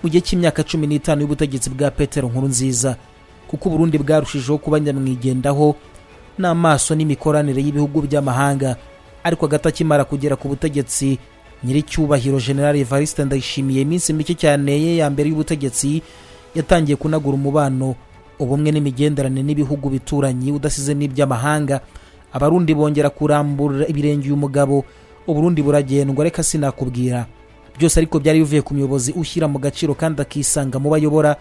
mu gihe cy'imyaka 15 y'ubutegetsi bwa Petero Nkurunziza, kuko Burundi bwarushijeho kuba nyamwigendaho n'amaso n'imikoranire y'ibihugu by'amahanga. Ariko agatakimara kugera ku butegetsi, nyiricyubahiro General Evariste Ndayishimiye iminsi mike cyane ye ya mbere y'ubutegetsi yatangiye kunagura umubano, ubumwe n'imigenderanire n'ibihugu bituranyi udasize n'iby'amahanga. Abarundi bongera kurambura ibirenge uyu mugabo, Uburundi buragendwa, reka sinakubwira byose, ariko byari bivuye ku muyobozi ushyira mu gaciro kandi akisanga mu bayobora.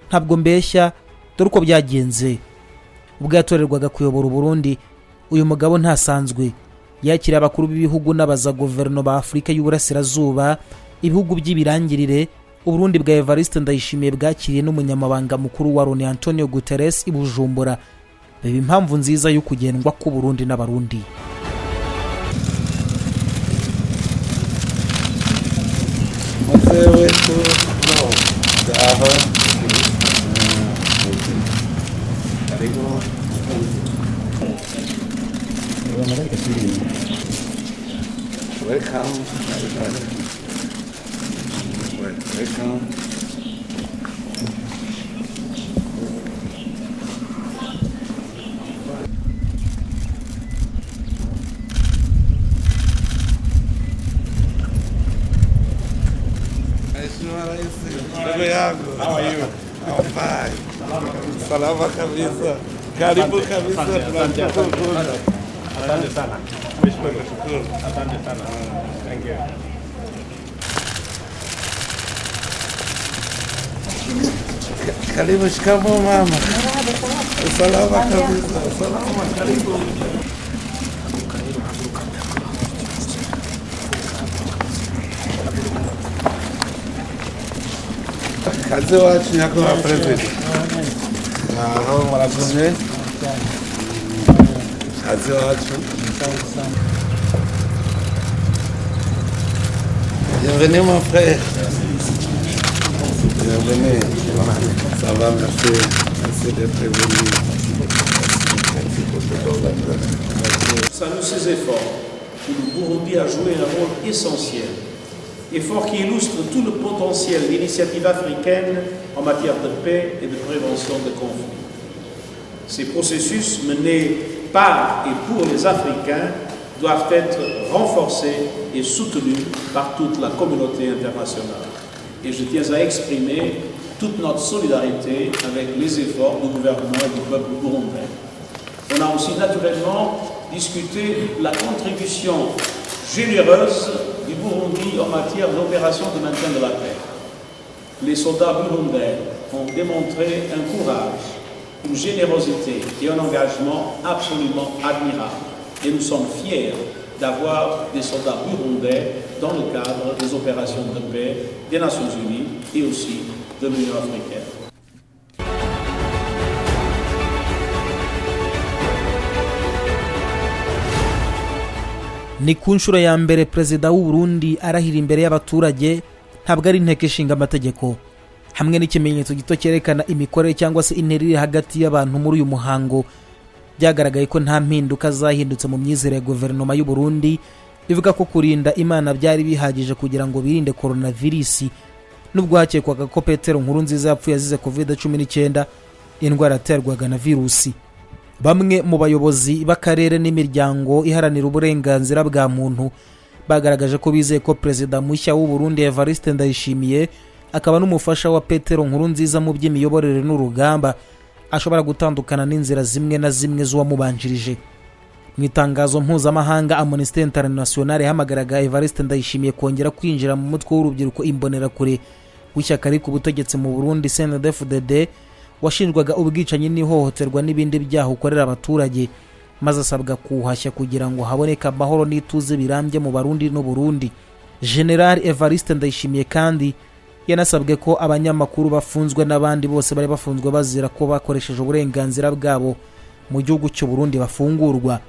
Ntabwo mbeshya, dore uko byagenze. Ubwo yatorerwaga kuyobora Burundi, uyu mugabo ntasanzwe. Yakira abakuru b'ibihugu n'abaza guverinoma ba Afurika y'Uburasirazuba, ibihugu by'ibirangirire. Uburundi bwa Evariste Ndayishimiye bwakiriye n'umunyamabanga mukuru wa Loni Antonio Guterres i Bujumbura. Biba impamvu nziza yo kugendwa ku Burundi n'abarundi. Welcome. How are you? I'm fine. Salama kabisa. Karibu kabisa. Asante sana. Asante sana. Thank you. Karibu, shikamoo mama. Salama kabisa. Salama, karibu. kaze wacu nyakubahwa perezida aho murakoze kaze wacu bienvenue mon frère bienvenue ça va merci d'être venu. Salue ces efforts où le Burundi a joué un rôle essentiel, efforts qui illustrent tout le potentiel d'initiatives africaines en matière de paix et de prévention de conflits. Ces processus menés par et pour les Africains doivent être renforcés et soutenus par toute la communauté internationale. Et je tiens à exprimer toute notre solidarité avec les efforts du gouvernement et du peuple burundais. On a aussi naturellement discuté la contribution généreuse du Burundi en matière d'opération de maintien de la paix. Les soldats burundais ont démontré un courage, une générosité et un engagement absolument admirables. Et nous sommes fiers d'avoir des soldats burundais dans le cadre des opérations de paix des Nations Unies et aussi de l'Union africaine. Ni ku nshuro ya mbere perezida w'u Burundi arahira imbere y'abaturage, ntabwo ari inteko ishinga amategeko, hamwe n'ikimenyetso gito cyerekana imikorere cyangwa se intera iri hagati y'abantu muri uyu muhango. Byagaragaye ko nta mpinduka zahindutse mu myizere ya guverinoma y'u Burundi, bivuga ko kurinda Imana byari bihagije kugira ngo birinde coronavirus, nubwo hakekwaga ko Petero Nkurunziza yapfuye azize COVID-19, indwara yaterwaga na virusi. Bamwe mu bayobozi b'akarere n'imiryango iharanira uburenganzira bwa muntu bagaragaje ko bizeye ko perezida mushya w'u Burundi Evariste Ndayishimiye akaba n'umufasha wa Petero Nkurunziza mu by'imiyoborere n'urugamba ashobora gutandukana n'inzira zimwe na zimwe z'uwamubanjirije. Mu itangazo mpuzamahanga Amnesty International yahamagaraga Evariste Ndayishimiye kongera kwinjira mu mutwe w'urubyiruko imbonerakure w'ishyaka riri ku butegetsi mu Burundi CNDD-FDD washinjwaga ubwicanyi n'ihohoterwa n'ibindi byaha ukorera abaturage, maze asabwa kuhashya kugira ngo haboneke amahoro n'ituze birambye mu Barundi no Burundi. General Evariste Ndayishimiye kandi yanasabwe ko abanyamakuru bafunzwe n'abandi bose bari bafunzwe bazira ko bakoresheje uburenganzira bwabo mu gihugu cy'u Burundi bafungurwa.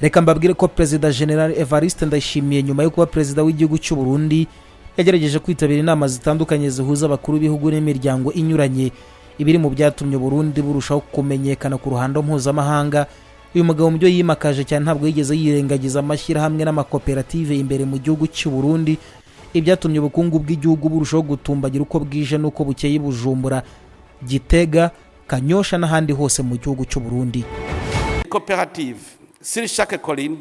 Reka mbabwire ko Perezida General Evariste Ndayishimiye nyuma yo kuba perezida w'igihugu cy'u Burundi yagerageje kwitabira inama zitandukanye zihuza abakuru b'ibihugu n'imiryango inyuranye, ibiri mu byatumye Burundi burushaho kumenyekana ku ruhando mpuzamahanga. Uyu mugabo mu byo yimakaje cyane ntabwo yigeze yirengagiza amashyirahamwe n'amakoperative imbere mu gihugu cy'u Burundi, ibyatumye ubukungu bw'igihugu burushaho gutumbagira uko bwije n'uko bukeye Bujumbura, Gitega, Kanyosha n'ahandi hose mu gihugu cy'u Burundi. Coopérative sur chaque colline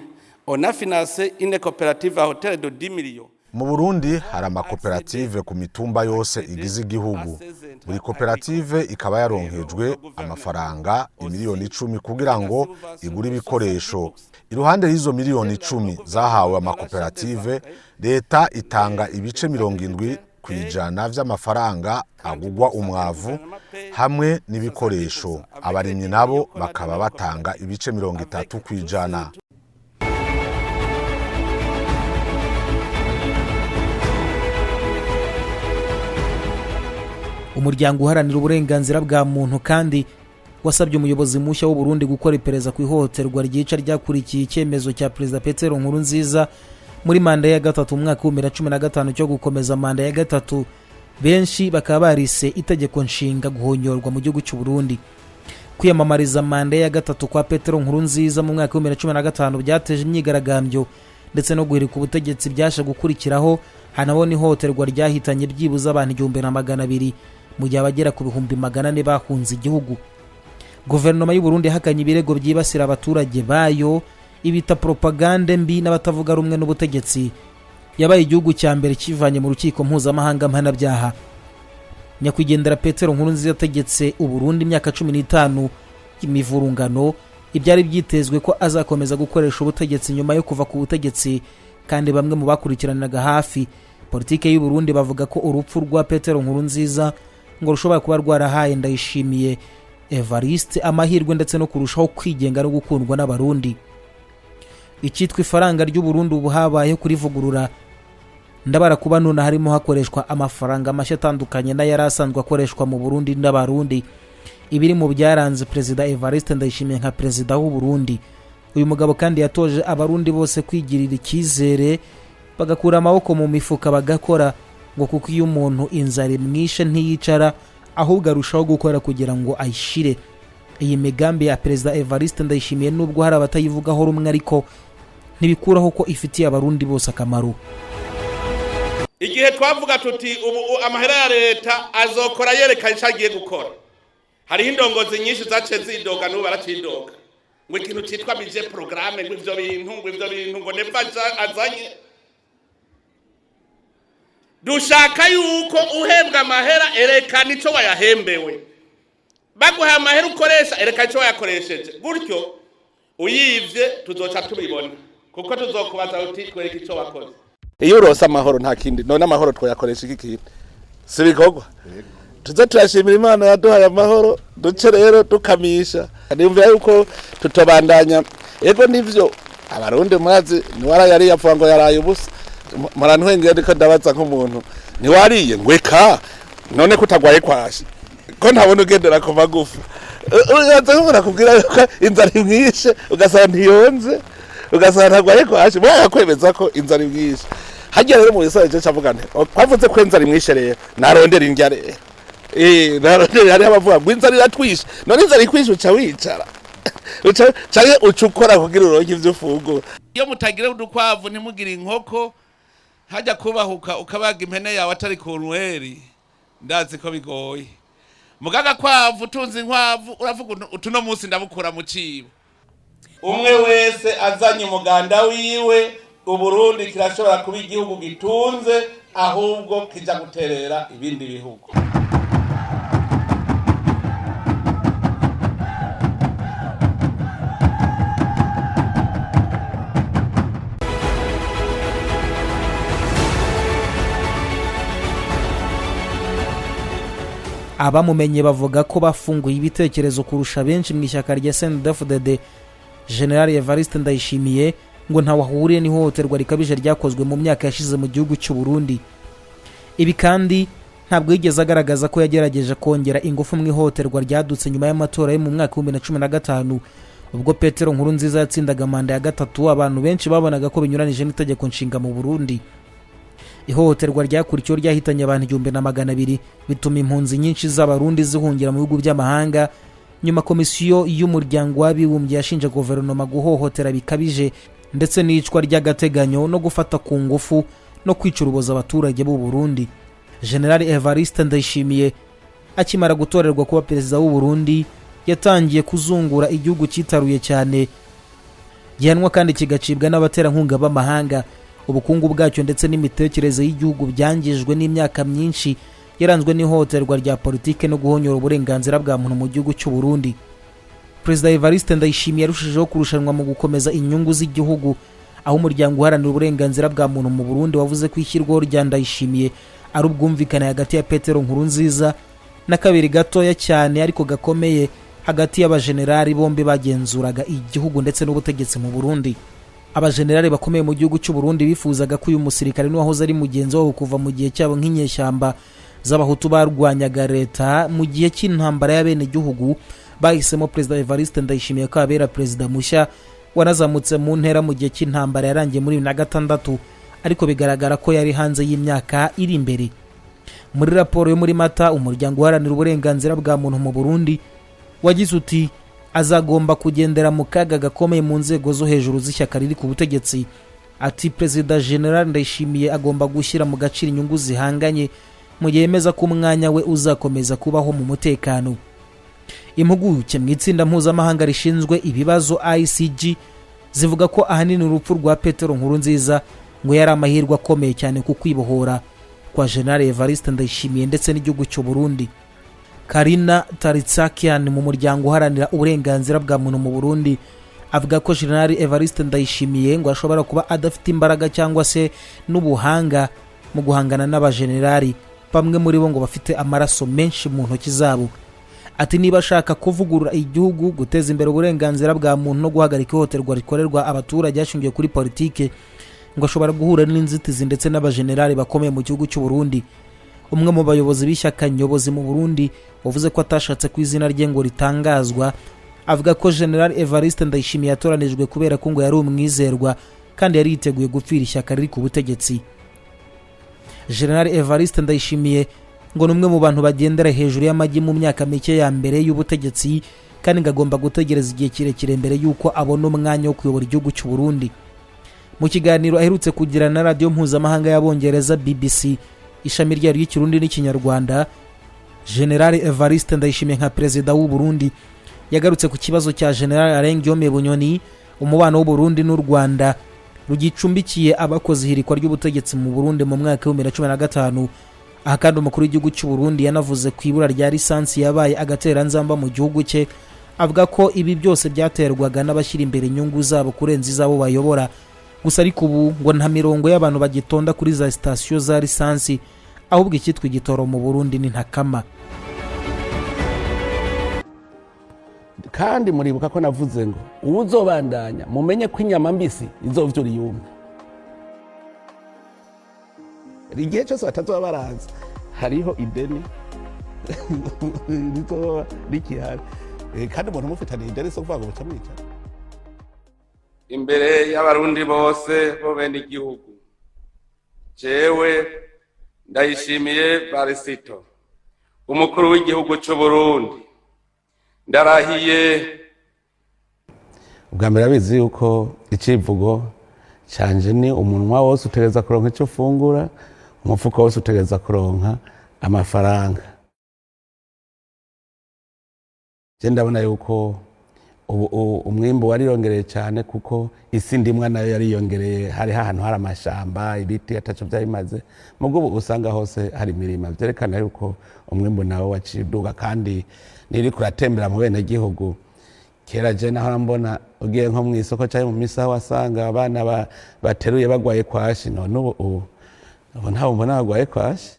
on a financé une coopérative à hauteur de 10 millions. Mu Burundi hari amakoperative ku mitumba yose igize igihugu. Buri koperative ikaba yaronkejwe amafaranga miliyoni 10 kugira ngo igure ibikoresho. Iruhande y'izo miliyoni 10 zahawe amakoperative, leta itanga ibice 70% vy'amafaranga agugwa umwavu hamwe n'ibikoresho. Abarimyi nabo bakaba batanga ibice 30%. Umuryango uharanira uburenganzira bwa muntu kandi wasabye umuyobozi mushya w'u Burundi gukora iperereza ku ihohoterwa ryica ryakurikiye icyemezo cya perezida Petero Nkurunziza muri manda ya gatatu mu mwaka wa 2015 cyo gukomeza manda ya gatatu. Benshi bakaba barise itegeko nshinga guhonyorwa mu gihugu cy'u Burundi. Kwiyamamariza manda ya gatatu kwa Petero Nkurunziza mu mwaka wa 2015 byateje imyigaragambyo ndetse no guhirika ubutegetsi byasha gukurikiraho, hanabona ihohoterwa ryahitanye byibuza abantu 1200 mu gihe abagera ku 400 bahunze igihugu. Guverinoma y'u Burundi hakanye ibirego byibasira abaturage bayo, ibita propaganda mbi n'abatavuga rumwe n'ubutegetsi. Yabaye igihugu cya mbere kivanye mu rukiko mpuzamahanga mpanabyaha. Nyakwigendera Petero Nkurunziza yategetse u Burundi imyaka 15 y'imivurungano, ibyari byitezwe ko azakomeza gukoresha ubutegetsi nyuma yo kuva ku butegetsi, kandi bamwe mu bakurikiraniraga hafi politike y'u Burundi bavuga ko urupfu rwa Petero Nkurunziza ngo rushobora kuba rwarahaye Ndayishimiye Evariste amahirwe ndetse no kurushaho kwigenga no gukundwa n'abarundi. Icyitwa ifaranga ry'u Burundi ubu habaye kurivugurura, ndabara kuba none harimo hakoreshwa amafaranga mashya atandukanye n'ayari asanzwe akoreshwa mu Burundi n'abarundi. Ibiri mu byaranze Perezida Evariste Ndayishimiye nka Perezida w'u Burundi. Uyu mugabo kandi yatoje abarundi bose kwigirira icyizere bagakura amaboko mu mifuka bagakora, ngo kuko iyo umuntu inzara imwishe ntiyicara ahubwo arushaho gukora kugira ngo ayishire. Iyi migambi ya Perezida Evariste Ndayishimiye nubwo hari abatayivugaho rumwe ariko ntibikuraho ko ifitiye abarundi bose akamaro. Igihe twavuga tuti ubu amahera ya leta azokora yerekana icyo agiye gukora, hariho indongozi nyinshi zace zidoga n'ubu baracidoga ngo ikintu cyitwa bije programme ngo ivyo bintu ngo neva azanye. Dushaka yuko uhembwa amahera erekana icyo wayahembewe, baguha amahera ukoresha erekana icyo wayakoresheje, gutyo uyivye tuzoca tubibona kuko tuzokubaza uti kwereka icyo wakoze. Iyo urose amahoro nta kindi none amahoro twayakoresha iki kintu sibikogwa. Tuze turashimira Imana yaduhaye amahoro, duce rero tukamisha. Nimvira yuko tutobandanya ego nivyo abarundi mwazi niwara yari yapfa ngo yaraye ubusa. Marantwenge ndiko ndabaza nk'umuntu niwariye ngweka none kutagwaye kwashi ko ntabona ugendera ku magufa. Uyaza kubwira yuko inzara imwishe ugasanga ntiyonze ugasanga ntagwaye kwashi bakakwemeza ko inzara imwishe. Hagiye rero mu gisaje cyo cavuga nti kwavuze ko inzara imwishe rero narondera indya rero narondera hari abavuga ngo inzara iratwishe none inzara ikwishe uca wicara uca ukora kugira uronke ivyo ufungura. Iyo mutagire udukwavu ntimugire inkoko hajya kubahuka ukabaga impene yawe atari ku nweri ndazi ko bigoye. Mugaga kwavu tunzi inkwavu uravuga utuno munsi ndabukura mu cibo. Umwe wese azanye umuganda wiwe Uburundi kirashobora kuba igihugu gitunze ahubwo kija guterera ibindi bihugu. Abamumenye bavuga ko bafunguye ibitekerezo kurusha benshi mu ishyaka rya CNDD-FDD. General Evariste Ndayishimiye ngo ntawe ahuriye n'ihohoterwa rikabije ryakozwe mu myaka yashize mu gihugu cy'u Burundi. Ibi kandi ntabwo yigeze agaragaza ko yagerageje kongera ingufu mu ihohoterwa ryadutse nyuma y'amatora yo mu mwaka wa 2015 ubwo Petero Nkurunziza yatsindaga manda ya gatatu. Abantu benshi babonaga ko binyuranije n'itegeko nshinga mu Burundi. Ihohoterwa ryakurikiyeho ryahitanye abantu 200 bituma impunzi nyinshi z'abarundi zihungira mu bihugu by'amahanga. Nyuma komisiyo y'umuryango w'abibumbye yashinje guverinoma guhohotera bikabije ndetse n'icwa ry'agateganyo no gufata ku ngufu no kwicuruboza abaturage b'u Burundi. General Evariste Ndayishimiye akimara gutorerwa kuba perezida w'u Burundi yatangiye kuzungura igihugu cyitaruye cyane, gihanwa kandi kigacibwa n'abaterankunga b'amahanga. Ubukungu bwacyo ndetse n'imitekerereze y'igihugu byangijwe n'imyaka myinshi yaranzwe n'ihohoterwa rya politike no guhonyora uburenganzira bwa muntu mu gihugu cy'u Burundi. Perezida Evariste Ndayishimiye yarushijeho kurushanwa mu gukomeza inyungu z'igihugu, aho umuryango uharanira uburenganzira bwa muntu mu Burundi wavuze ko ishyirwaho rya Ndayishimiye ari ubwumvikane hagati ya Petero Nkurunziza na kabiri gatoya cyane ariko gakomeye hagati y'abajenerali bombi bagenzuraga igihugu ndetse n'ubutegetsi mu Burundi. Abajenerali bakomeye mu gihugu cy'u Burundi bifuzaga ko uyu musirikare n'uwahoze ari mugenzi wabo kuva mu gihe cyabo nk'inyeshyamba z'abahutu barwanyaga leta mu gihe cy'intambara y'abene gihugu bahisemo Perezida Evariste Ndayishimiye ko abera perezida mushya wanazamutse mu ntera mu gihe cy'intambara yarangiye muri 2006 ariko bigaragara ko yari hanze y'imyaka iri imbere. Muri raporo yo muri Mata umuryango uharanira uburenganzira bwa muntu mu Burundi wagize uti azagomba kugendera mu kaga gakomeye mu nzego zo hejuru z'ishyaka riri ku butegetsi. Ati Perezida General Ndayishimiye agomba gushyira mu gaciro inyungu zihanganye mu gihe yemeza ko umwanya we uzakomeza kubaho mu mutekano. Impuguke mu itsinda mpuzamahanga rishinzwe ibibazo ICG zivuga ko ahanini urupfu rwa Petero Nkurunziza ngo yari amahirwe akomeye cyane ku kwibohora kwa General Evariste Ndayishimiye ndetse n'igihugu cy'u Burundi. Karina Taritsakian mu muryango uharanira uburenganzira bwa muntu mu Burundi avuga ko General Evariste Ndayishimiye ngo ashobora kuba adafite imbaraga cyangwa se n'ubuhanga mu guhangana n'abajenerali, bamwe muri bo ngo bafite amaraso menshi mu ntoki zabo. Ati niba ashaka kuvugurura igihugu, guteza imbere uburenganzira bwa muntu no guhagarika ihohoterwa rikorerwa abaturage hashingiye kuri politike, ngo ashobora guhura n'inzitizi ndetse n'abajenerali bakomeye mu gihugu cy'u Burundi. Umwe mu bayobozi b'ishyaka nyobozi mu Burundi wavuze ko atashatse ku izina rye ngo ritangazwa, avuga ko General Evariste Ndayishimiye yatoranijwe kubera ko ngo yari umwizerwa kandi yari yiteguye gupfira ishyaka riri ku butegetsi. General Evariste Ndayishimiye ngo numwe mu bantu bagendera hejuru y'amagi mu myaka mike ya mbere y'ubutegetsi kandi ngagomba gutegereza igihe kirekire mbere yuko abona umwanya wo kuyobora igihugu cy'u Burundi. Mu kiganiro aherutse kugira na radio mpuzamahanga y'Abongereza BBC ishami ryayo ry'ikirundi n'ikinyarwanda, General Evariste Ndayishimiye nka perezida w'u Burundi yagarutse ku kibazo cya General Arengiyome Bunyoni, umubano w'u Burundi n'u Rwanda rugicumbikiye abakoze ihirikwa ry'ubutegetsi mu Burundi mu mwaka wa 2015. Aha kandi umukuru w'igihugu cy'u Burundi yanavuze ku ibura rya lisansi yabaye agateranzamba mu gihugu cye, avuga ko ibi byose byaterwaga n'abashyira imbere inyungu zabo kurenza izabo bayobora. Gusa ariko ubu ngo nta mirongo y'abantu bagitonda kuri za sitasiyo za lisansi, ahubwo icyitwa igitoro mu Burundi ni ntakama. Kandi muribuka ko navuze ngo uzobandanya mumenye ko inyama mbisi izovyura iyumye. Igihe cyose batazoba baraza hariho ideni rizoba rikihari, kandi umuntu umufitaniye ideni so kuvuga ngo bucamwica imbere y'abarundi bose bo bene igihugu. Jewe Ndayishimiye Evariste, umukuru w'igihugu cy'u Burundi, ndarahiye. Ubwa mbere abizi yuko icivugo canje ni umunwa wose utegereza kuronka icyo ufungura, umufuko wose utegereza kuronka amafaranga. Je ndabona yuko umwimbo wariyongereye cyane kuko isi ndimwa nayo yariyongereye, hari ahantu hari amashamba ibiti ataco byayimaze, mugo usanga hose hari imirima, byerekana yuko umwimbo nawo waciduga. kandi niri kuratembera mu bene gihugu, kera je naho mbona ugiye nko mu isoko cyangwa mu misa wasanga abana bateruye bagwaye kwashi, none ubu ntawe mbona bagwaye kwashi.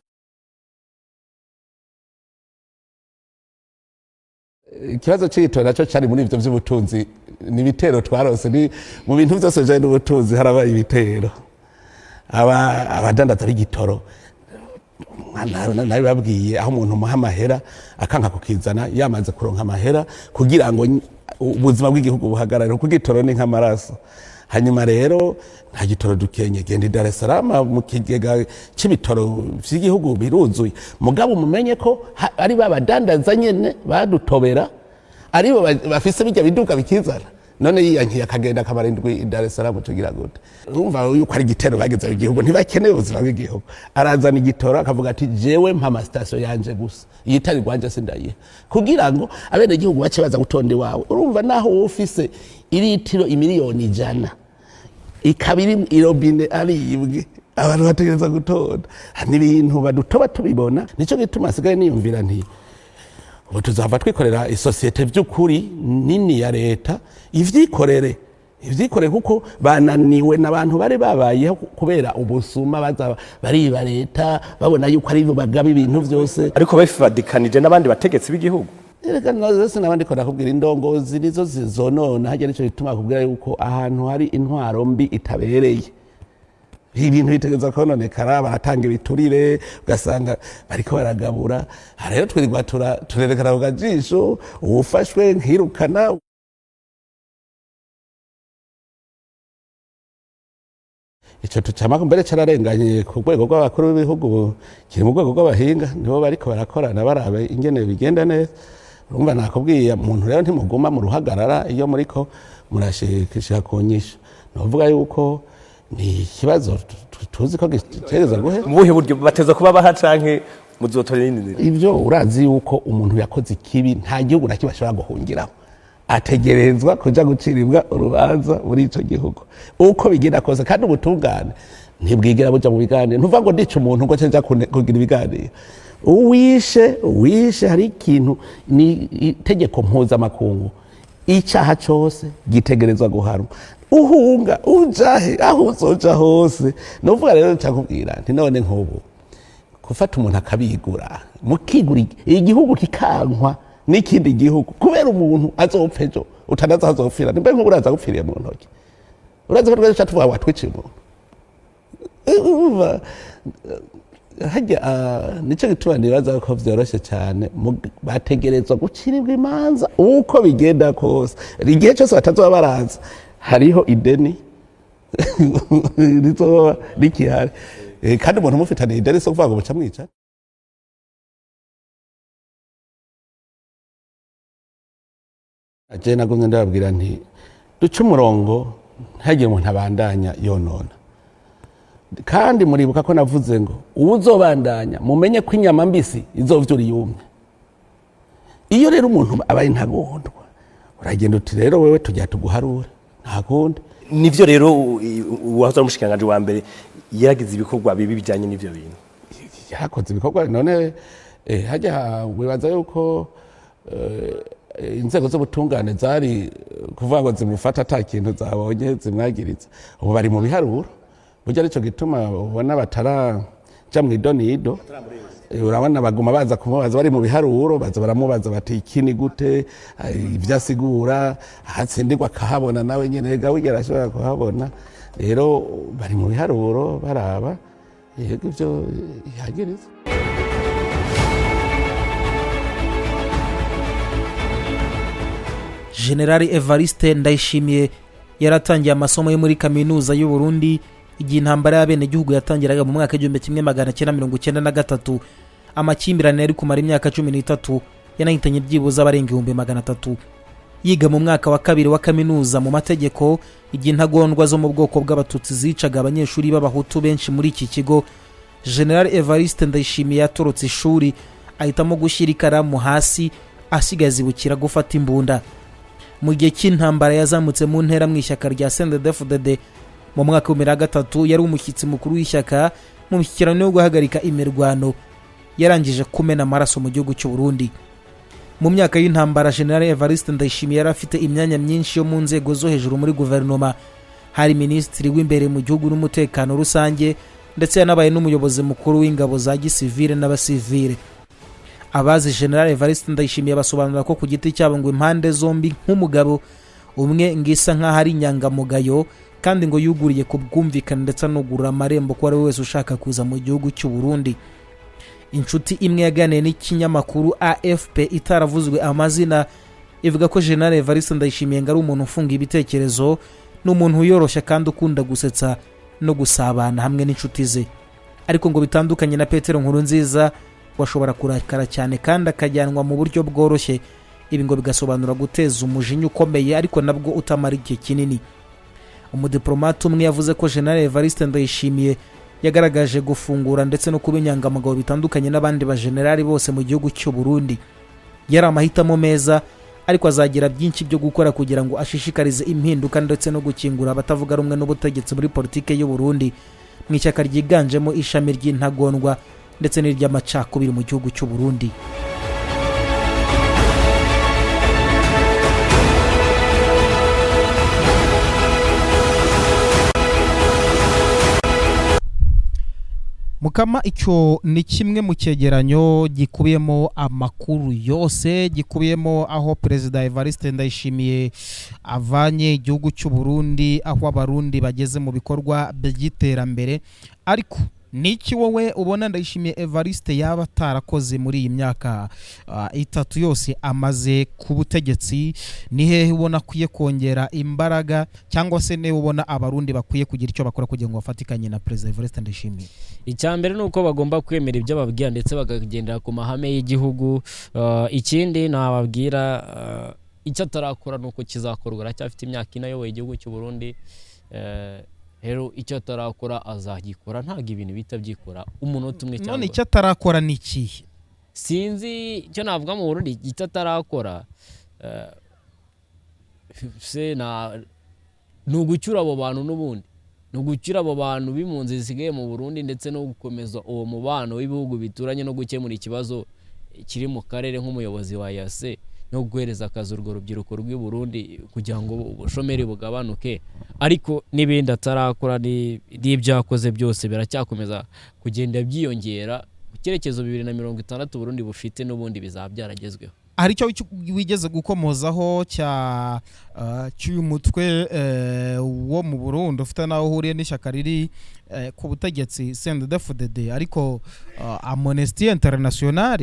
Ikibazo cy'igitoro naco cyari muri ivyo by'ubutunzi, ni bitero twarose, ni mu bintu byose je n'ubutunzi haraba ibitero. Abadandaza b'igitoro nawe babwiye aho umuntu muha amahera akanka kukizana yamaze kuronka amahera kugira ngo ubuzima bw'igihugu buhagarare, kuko igitoro ni nk'amaraso. Hanyuma rero nta gitoro dukenye, genda Dar es Salaam mu kigega cy'ibitoro by'igihugu biruzuye, mugabo mumenye ko ari babadandaza nyene badutobera, ari bo bafise bijya biduka bikizana. None yiyankiye akagenda kabarindwi Dar es Salaam tugira gute? Urumva yuko ari igitero bageze igihugu, ntibakeneye ubuzima bw'igihugu. Arazana igitoro akavuga ati jewe mpa station yanje gusa, yitari gwanje sindaye, kugira ngo abene igihugu bace baza gutonde wawe. Urumva naho ufise iritiro imiliyoni 100 ikabiri irobine aribwe, abantu bategereza gutonda. N'ibintu badutoba tubibona, nico gituma asigaye niyumvira nti ubu tuzava twikorera isosiyete by'ukuri nini ya leta ivyikorere kuko bananiwe n'abantu bari babayeho kubera ubusuma, baza bariba leta babona yuko ari bo bagaba ibintu byose, ariko bafadikanije n'abandi bategetsi b'igihugu. Reka nazo n'abandi ko nakubwira indongozi nizo zizonona, hajya nico bituma kubwira yuko ahantu hari intwaro mbi itabereye ibintu bitegeza kononekara, baratanga ibiturire ugasanga bariko baragabura. Rero twirirwa turerekana ku gajisho, uwufashwe nkirukana. Ico tucamako mbere cararenganye ku rwego rw'abakuru b'ibihugu, kiri mu rwego rw'abahinga, nibo bariko barakorana barabe ingene bigenda neza. Urumva nakubwiye umuntu rero ntimuguma mu ruhagarara iyo muriko murashikisha ku nyisho. Novuga yuko ni ikibazo tuzi ko gitereza guhe. Mu buhe buryo bateza kuba baha canke muzotorera inzira? Ivyo urazi yuko umuntu yakoze ikibi nta gihugu nakibashobora guhungiraho, ategerezwa kuja guciribwa urubanza muri ico gihugu uko bigenda kose. Kandi ubutungane ntibwigera buja mu biganiro, ntuvuga ngo ndica umuntu ngo cenja kugira ibiganiro. Uwishe hari ikintu ni itegeko mpuzamakungu, icyaha cyose gitegerezwa guhanwa. Uhunga ujahe aho uzoja hose. Novuga rero cyakubwira nti none nk'ubu gufata umuntu akabigura mukigura igihugu kikankwa n'ikindi gihugu kubera umuntu azopfa ejo utanaza azopfira, nimbe nk'uburaza gupfiriye mu ntoki, uraza ko twese tuvuga watwiciye umuntu hajya nicyo gituma nibaza ko byoroshye cyane bategerezwa gucirirwa imanza uko bigenda kose igihe cyose batazoba baranza hariho ideni rizoba rikihari kandi umuntu umufitaniye ideni so kuvuga ngo buca mwica. Aje nagumye ndababwira nti duce umurongo ntihagire umuntu abandanya yonona, kandi muribuka ko navuze ngo uzobandanya mumenye ko inyama mbisi izovyura yumye. Iyo rero umuntu abaye ntagondwa uragenda uti rero wewe tujya tuguharura ntakundi. Nivyo rero uwahoze umushikanganje wa mbere yaragize ibikorwa bibi bijanye n'ivyo bintu, yarakoze ibikorwa none hajya wibaza yuko inzego z'ubutungane zari kuvuga ngo zimufata ata kintu zabonye zimwagiriza. Ubu bari mu biharuro, burya arico gituma ubona bataraja mu idonido. Urabona baguma baza kumubaza bari mu biharuro, baza baramubaza bati iki ni gute, ivyo asigura hatsindirwa akahabona nawe nyene ga wigera ashobora kuhabona. Rero bari mu biharuro baraba yego ivyo yagiriza. General Evariste Ndayishimiye yaratangiye amasomo yo muri kaminuza y'u Burundi igihe intambara y'abenegihugu yatangiraga mu mwaka w'1993. Amakimbirane yari kumara imyaka 13 yanahitanye byibuza abarenga 300. Yiga mu mwaka wa kabiri wa kaminuza mu mategeko igihe intagondwa zo mu bwoko bw'abatutsi zicaga abanyeshuri b'abahutu benshi muri iki kigo. General Evariste Ndayishimiye yatorotse ishuri ahitamo gushyira ikaramu hasi asigaza ibukira gufata imbunda. Mu gihe cy'intambara yazamutse mu ntera mu ishyaka rya CNDD-FDD mu mwaka wa 2003 yari umushyitsi mukuru w'ishyaka mu mishyikirano yo guhagarika imirwano yarangije kumena amaraso mu gihugu cy'u Burundi. Mu myaka y'intambara General Evariste Ndayishimiye yari afite imyanya myinshi yo mu nzego zo hejuru muri guverinoma. Hari minisitiri w'imbere mu gihugu n'umutekano rusange ndetse yanabaye n'umuyobozi mukuru w'ingabo za gisivile n'abasivile. Abazi General Evariste Ndayishimiye basobanura ko ku giti cyabo ngo impande zombi nk'umugabo umwe ngisa nka hari inyangamugayo kandi ngo yuguriye ku bwumvikane ndetse no gurura amarembo ko ari wese ushaka kuza mu gihugu cy'u Burundi. Inshuti imwe yaganiriye n'ikinyamakuru AFP itaravuzwe amazina ivuga ko General Evariste Ndayishimiye ngo ari umuntu ufunga ibitekerezo n'umuntu uyoroshya kandi ukunda gusetsa no gusabana hamwe n'inshuti ze, ariko ngo bitandukanye na Petero Nkurunziza washobora kurakara cyane kandi akajyanwa mu buryo bworoshye. Ibi ngo bigasobanura guteza umujinya ukomeye ariko nabwo utamara igihe kinini. Umudiplomate umwe yavuze ko General Evariste Ndayishimiye yagaragaje gufungura ndetse no kuba inyangamugayo bitandukanye n'abandi ba generali bose mu gihugu cy'u Burundi. Yari amahitamo meza ariko azagira byinshi byo gukora kugira ngo ashishikarize impinduka ndetse no gukingura abatavuga rumwe n'ubutegetsi muri politike y'u Burundi mu ishyaka ryiganjemo ishami ry'intagondwa ndetse n'iry'amacakubiri mu gihugu cy'u Burundi. Mukama icyo ni kimwe mu cyegeranyo gikubiyemo amakuru yose, gikubiyemo aho Perezida Evariste Ndayishimiye avanye igihugu cy'u Burundi, aho abarundi bageze mu bikorwa by'iterambere. Ariko niki wowe ubona Ndayishimiye Evariste yaba tarakoze muri iyi myaka itatu yose amaze ku butegetsi? Ni hehe ubona kwiye kongera imbaraga cyangwa se ne ubona abarundi bakwiye kugira icyo bakora kugira ngo bafatikanye na Perezida Evariste Ndayishimiye? Icyambere nuko bagomba kwemera ibyo babwira ndetse bakagendera ku mahame y'igihugu. Ikindi nababwira icyo atarakora nuko kizakorwa, aracyafite imyaka ine ayoboye igihugu cy'u Burundi. Hero icyo atarakora azagikora, ntago ibintu bita byikora umunota umwe cyangwa. None icyo atarakora ni iki? Sinzi icyo navuga mu Burundi icyo atarakora. Se na nugucyura abo bantu n'ubundi, nugucyura abo bantu b'impunzi zisigaye mu Burundi ndetse no gukomeza uwo mubano w'ibihugu bituranye no gukemura ikibazo kiri mu karere nk'umuyobozi wa AYEZ no guhereza akazi urwo rubyiruko rw'i Burundi kugira ngo ubushomeri bugabanuke. Ariko n'ibindi atarakora n'ibyakoze byose biracyakomeza kugenda byiyongera. Ku cyerekezo 2060 Burundi bufite n'ubundi bizaba byaragezweho. Hari icyo wigeze gukomozaho cya cy'uyu mutwe wo mu Burundi ufite naho uhuriye n'ishyaka riri ku butegetsi CNDD-FDD ariko Amnesty International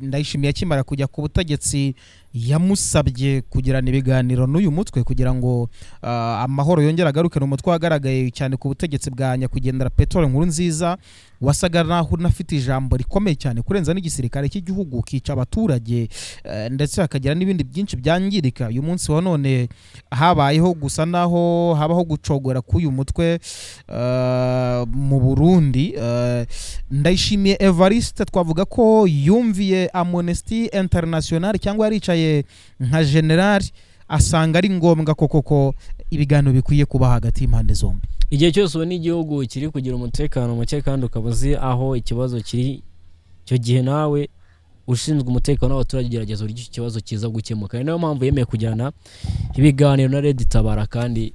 Ndayishimiye akimara kujya ku butegetsi yamusabye kugirana ibiganiro n'uyu mutwe kugira ngo amahoro yongera agaruke mu mutwe wagaragaye cyane ku butegetsi bwa nyakwigendera Petero Nkurunziza wasaga naho unafite ijambo rikomeye cyane kurenza n'igisirikare cy'igihugu kica abaturage ndetse hakagira n'ibindi byinshi byangirika. Uyu munsi wa none habayeho gusa naho habaho gucogora k'uyu mutwe mu Burundi. Ndayishimiye Evariste twavuga ko yumviye Amnesty International cyangwa yaricaye nka general asanga ari ngombwa koko ibiganiro bikwiye kuba hagati y'impande zombi. Igihe cyose ubona igihugu kiri kugira umutekano muke kandi ukabuzi aho ikibazo kiri cyo gihe nawe ushinzwe umutekano w'abaturage gerageza uri ikibazo kiza gukemuka. Niyo mpamvu yemeye kujyana ibiganiro na Red Tabara kandi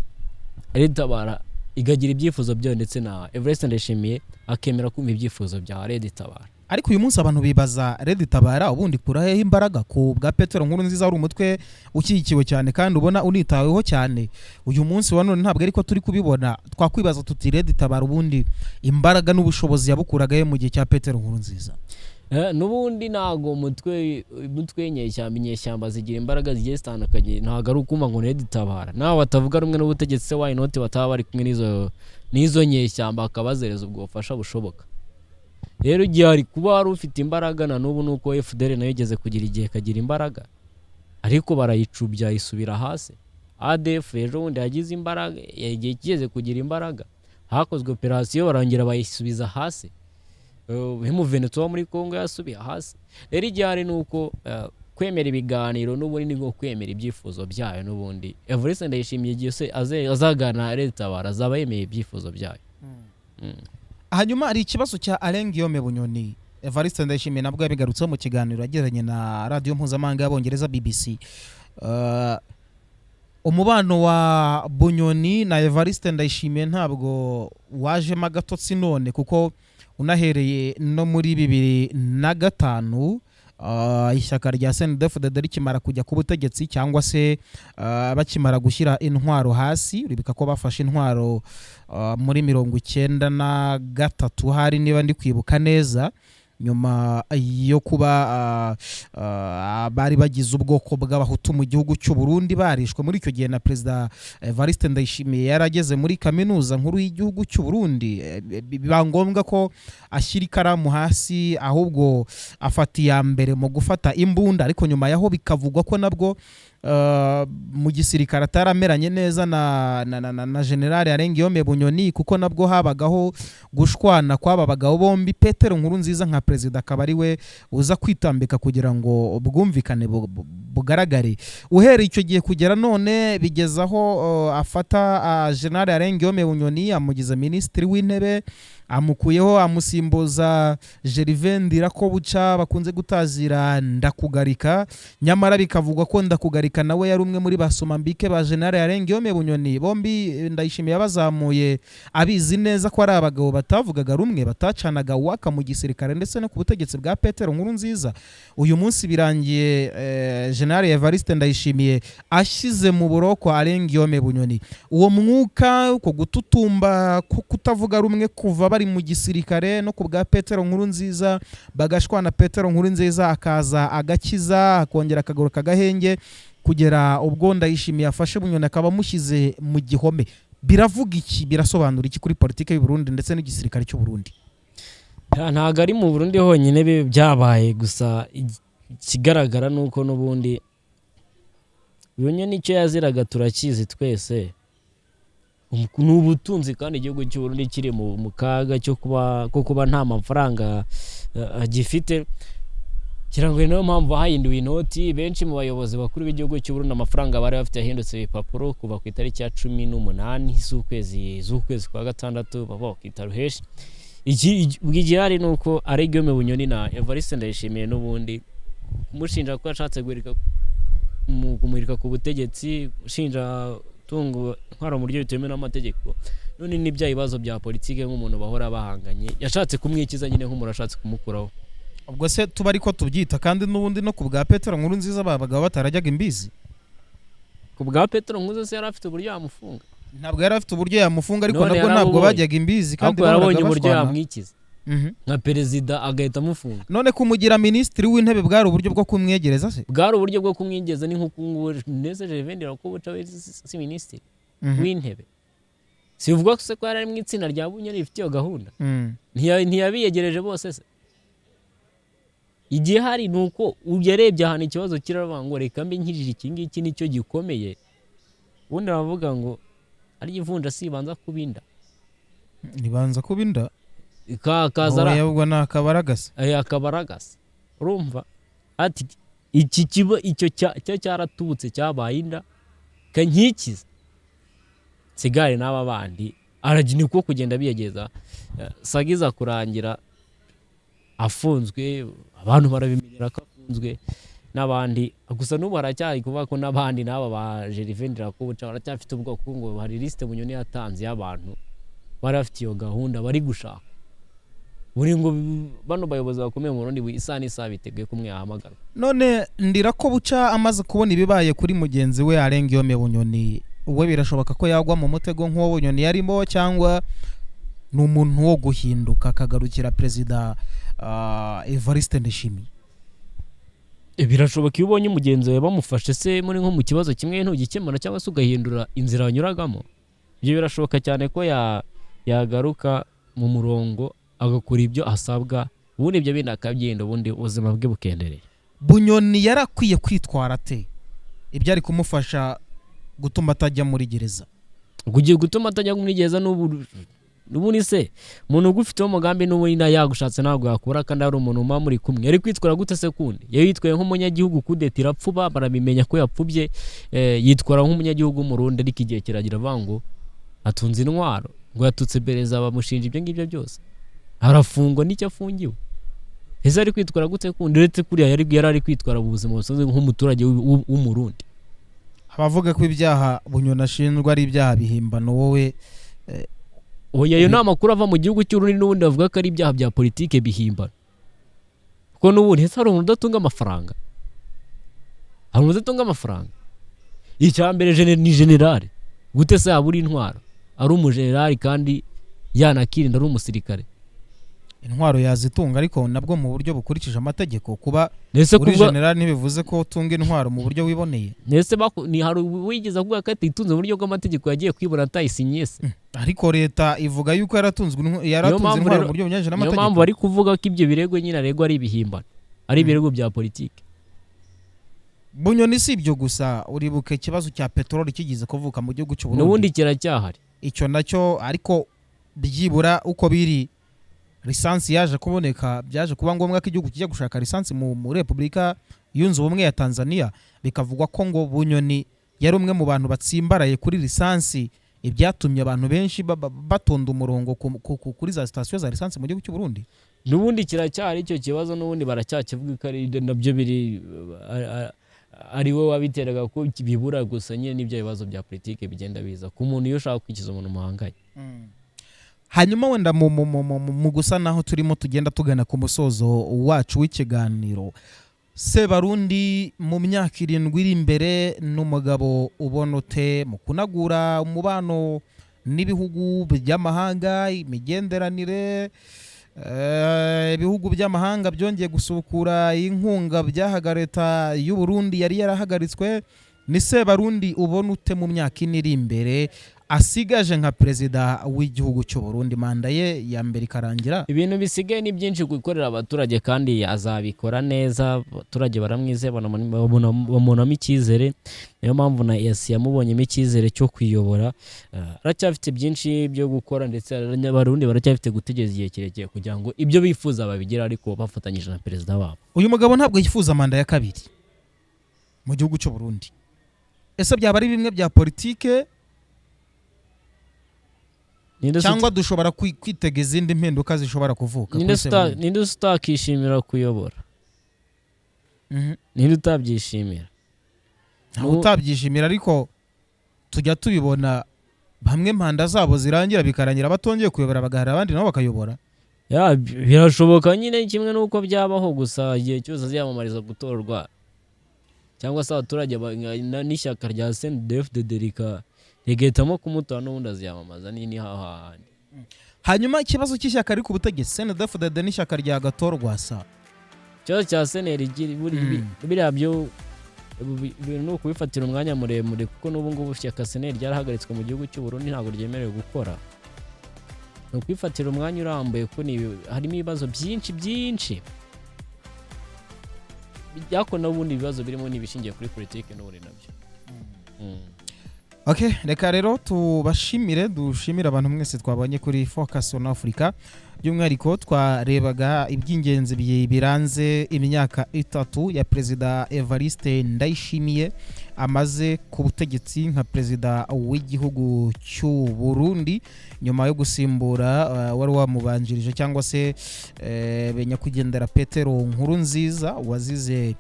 Red Tabara igagira ibyifuzo byo ndetse na Evariste Ndayishimiye akemera kumva ibyifuzo bya Red Tabara. Ariko uyu munsi abantu bibaza Red Tabara ubundi kurahe imbaraga ku bwa Petero Nkurunziza ari umutwe ukikiwe cyane kandi ubona unitaweho cyane. Uyu munsi wa none ntabwo ariko turi kubibona twakwibaza tuti Red Tabara ubundi imbaraga n'ubushobozi yabukuragaye mu gihe cya Petero Nkurunziza. Nubundi nago mutwe nyeshyamba zigira imbaraga zigiye zitandukanye ntago ari ukumva ngo Red Tabara naho batavuga rumwe n'ubutegetsi se why not bataba bari kumwe nizo nyeshyamba akabazereza ubwo bufasha bushoboka. Rero gihari kuba wari ufite imbaraga na n'ubu nuko FDL nayo igeze kugira igihe kagira imbaraga ariko barayicubya isubira hasi. ADF ejo wundi yagize imbaraga igihe kigeze kugira imbaraga hakozwe operation barangira bayisubiza hasi. Venezuela muri Kongo yasubiye hasi. Rero igihari nuko kwemera ibiganiro n'ubundi ngo kwemera ibyifuzo byayo n'ubundi Evariste Ndayishimiye igihe azagana Red Tabara azaba yemeye ibyifuzo byayo. Hanyuma ari ikibazo cya Guillaume Bunyoni. Evariste Ndayishimiye nabwo yabigarutseho mu kiganiro yagiranye na radio mpuzamahanga y'Abongereza BBC. Umubano wa Bunyoni na Evariste Ndayishimiye ntabwo wajemo agatotsi none kuko unahereye no muri 2005 ishyaka rya CNDD-FDD rikimara kujya ku butegetsi cyangwa se bakimara gushyira intwaro hasi uribika ko bafashe intwaro muri 1993 hari niba ndi kwibuka neza nyuma yo kuba bari bagize ubwoko bw'abahutu mu gihugu cy'u Burundi barishwe muri icyo gihe na Perezida Evariste Ndayishimiye yarageze muri kaminuza nkuru y'igihugu cy'u Burundi biba ngombwa ko ashyira ikaramu hasi ahubwo afatiya mbere mu gufata imbunda ariko nyuma yaho bikavugwa ko nabwo mu gisirikare atarameranye neza na General Guillaume Bunyoni kuko nabwo habagaho gushwana kw'aba bagabo bombi. Petero Nkurunziza nka perezida akaba ari we uza kwitambika kugira ngo ubwumvikane bugaragare. Uhereye icyo gihe kugera none bigezaho afata General Guillaume Bunyoni amugize minisitiri w'intebe amukuyeho amusimbuza Gervais Ndirakobuca bakunze gutazira Ndakugarika nyamara bikavugwa ko Ndakugarika nawe yari umwe muri basomambike ba General Guillaume Bunyoni. Bombi Ndayishimiye yabazamuye abizi neza ko ari abagabo batavugaga rumwe batacanaga waka mu gisirikare ndetse no ku butegetsi bwa Petero Nkurunziza. Uyu munsi birangiye General Evariste Ndayishimiye ashize mu buroko Guillaume Bunyoni. Uwo mwuka uko gututumba kutavuga rumwe kuva bari mu gisirikare no ku bwa Petero Nkurunziza bagashwana Petero Nkurunziza akaza agakiza akongera akagaruka gahenge kugera ubwo Ndayishimiye afashe Bunyoni akaba mushyize mu gihome. Biravuga iki birasobanura iki kuri politike y'u Burundi ndetse n'igisirikare cy'u Burundi? Ntago ari mu Burundi honyine byabaye gusa kigaragara nuko n'ubundi Bunyoni icyo yaziraga turakizi twese. N'ubutunzi kandi igihugu cy'u Burundi kiri mu kaga cyo kuba nta mafaranga agifite kirangwe niyo mpamvu hahinduwe inoti. Benshi mu bayobozi bakuru b'igihugu cy'u Burundi amafaranga bari bafite yahindutse ibipapuro kuva ku itariki ya 18 z'ukwezi kwa gatandatu baba kwitaruheshi. Igihari nuko Guillaume Bunyoni na Evariste Ndayishimiye n'ubundi mushinja ko ashatse kumurika ku butegetsi ushinja tungo ntwara mu buryo bitemewe n'amategeko. None ni bya ibibazo bya politike nk'umuntu bahora bahanganye yashatse kumwikiza nyine nk'umuntu ashatse kumukuraho. Ubwo se tuba ariko tubyita kandi n'ubundi no ku bwa Petero Nkurunziza babaga batarajyaga imbizi ku bwa Petero Nkuze se yari afite uburyo yamufunga ntabwo yari afite uburyo yamufunga ariko None nabwo ntabwo bajyaga imbizi kandi yarabonye uburyo yamwikiza Mhm. nka perezida agahita amufunga none kumugira minisitiri w'intebe bwari uburyo bwo kumwegereza se bwari uburyo bwo kumwigeza ni nko ndetse Jevendera ko buca si minisitiri w'intebe si uvuga ko yari mu itsinda rya Bunyoni rifite iyo gahunda ntiyabiyegereje bose se igihe hari nuko uyarebye ahantu ikibazo kiravuga ngo reka mbe nkirije iki ngiki nicyo gikomeye ubundi bavuga ngo ari ivunja sibanza kubinda nibanza kubinda kazara yabwo nakabaragasa akabaragasa urumva ati iki kibo icyo cyaratubutse cyabaye inda kanyikiza sigare n'aba bandi aragini ko kugenda biyegeza sagiza kurangira afunzwe abantu barabimenyera ko afunzwe n'abandi gusa n'ubu haracyari kuvuga ko n'abandi n'aba ba Jevendera ko buca baracyafite ubwoko ngo hari liste Bunyoni yatanze y'abantu bari bafite iyo gahunda bari gushaka buri ngo bano bayobozi bakomeye mu Burundi isa n'isa biteguye kumwe yahamagara none ndira ko buca amaze kubona ibibaye kuri mugenzi we Arengiyome Bunyoni we birashoboka ko yagwa mu mutego nk'uwo Bunyoni yarimo cyangwa n'umuntu wo guhinduka akagarukira perezida Evariste Ndayishimiye birashoboka iyo ubonye umugenzi we bamufashe se muri nko mu kibazo kimwe ntugikemura cyangwa se ugahindura inzira banyuragamo ibyo birashoboka cyane ko yagaruka mu murongo agakora ibyo asabwa ubundi ibyo bindi akabyenda ubundi ubuzima bwe bukendereye Bunyoni yarakwiye kwitwara ate ibyo ari kumufasha gutuma atajya muri gereza kugiye gutuma atajya muri gereza n'ubundi se umuntu ugufiteho umugambi n'ubundi yagushatse ntabwo yakura kandi ari umuntu umwe muri kumwe yari kwitwara gute sekundi yitwaye nk'umunyagihugu kudetira apfuba barabimenya ko yapfubye yitwara nk'umunyagihugu w'umurundi ariko igihe kiragira avango atunze intwaro ngo yatutse perezida bamushinja ibyo ngibyo byose arafungwa n'icyo afungiwe ese ari kwitwara gute kundi uretse kuriya yari ari kwitwara mu buzima busanzwe nk'umuturage w'umurundi abavuga ko ibyaha Bunyoni ashinjwa ari ibyaha bihimbano wowe oya yo nama makuru ava mu gihugu cy'Urundi n'ubundi bavuga ko ari ibyaha bya politike bihimbano kuko n'ubundi ese hari umuntu udatunga amafaranga hari umuntu udatunga amafaranga icyambere ni generale gute se yaburi intwaro ari umugenerali kandi yanakirinda ari umusirikare intwaro yazitunga ariko nabwo mu buryo bukurikije amategeko kuba uri general ntibivuze ko utunga intwaro mu buryo wiboneye nese ni hari wigeze kuvuga ko atitunze mu buryo bw'amategeko yagiye kwibona atayisinye se ariko leta ivuga yuko yaratunze intwaro mu buryo bunyuranyije n'amategeko niyo mpamvu bari kuvuga ko ibyo birego nyine aregwa ari ibihimbano ari ibirego bya politike Bunyoni si ibyo gusa uribuka ikibazo cya peteroli kigize kuvuka mu gihugu cy'u Burundi n'ubundi kiracyahari icyo nacyo ariko byibura uko biri lisansi yaje kuboneka byaje kuba ngombwa ko igihugu kijya gushaka lisansi mu Repubulika yunze ubumwe ya Tanzania bikavugwa ko ngo Bunyoni yari umwe mu bantu batsimbaraye kuri lisansi ibyatumye abantu benshi batonda umurongo kuri za sitasiyo za lisansi mu gihugu cy'u Burundi n'ubundi kiracyari icyo kibazo n'ubundi baracyakivuga ko ari nabyo biri ari we wabiteraga ko bibura gusa nyine n'ibyo bibazo bya politike bigenda biza ku muntu iyo ushaka kwikiza umuntu muhanganye hanyuma wenda mu gusa naho turimo tugenda tugana ku musozo wacu w'ikiganiro Sebarundi mu myaka 7 iri imbere n'umugabo ubona ute mu kunagura umubano n'ibihugu by'amahanga imigenderanire ibihugu by'amahanga byongeye gusukura inkunga byahaga leta y'u Burundi yari yarahagaritswe ni Sebarundi ubona ute mu myaka 4 iri imbere asigaje nka perezida w'igihugu cy'u Burundi manda ye ya mbere ikarangira ibintu bisigaye ni byinshi gukorera abaturage kandi azabikora neza abaturage baramwize bamunamo icyizere niyo mpamvu na EAC yamubonyemo icyizere cyo kwiyobora aracyafite byinshi byo gukora ndetse abarundi baracyafite gutegereza igihe kirekire kugira ngo ibyo bifuza babigira ariko bafatanyije na perezida wabo uyu mugabo ntabwo yifuza manda ya kabiri mu gihugu cy'u Burundi ese byaba ari bimwe bya politike cyangwa dushobora kwitega izindi mpinduka zishobora kuvuka ninde utakishimira kuyobora ninde utabyishimira utabyishimira ariko tujya tubibona bamwe manda zabo zirangira bikarangira batongeye kuyobora bagahara abandi nabo bakayobora birashoboka nyine kimwe nuko byabaho gusa igihe cyose aziyamamariza gutorwa cyangwa se abaturage n'ishyaka rya CNDD-FDD rigahitamo kumutora n'ubundi aziyamamaza ni hahandi. Hanyuma ikibazo cy'ishyaka ari ku butegetsi CNDD-FDD n'ishyaka rya Gatorwasa, ikibazo cya CNL biriya byo no kubifatira umwanya muremure kuko n'ubu ngubu ishyaka CNL ryarahagaritswe mu gihugu cy'u Burundi ntabwo ryemerewe gukora. No kwifatira umwanya urambuye ko harimo ibibazo byinshi byako n'ubundi ibibazo birimo n'ibishingiye kuri politike n'uburi nabyo. Okay, reka rero dushimire abantu mwese twabonye kuri Focus on Africa. By'umwihariko twarebaga iby'ingenzi biranze imyaka 3 ya Perezida Evariste Ndayishimiye amaze ku butegetsi nka perezida w'igihugu cy'u Burundi nyuma yo gusimbura wari wamubanjirije cyangwa se benyakugendera Petero Nkurunziza wazize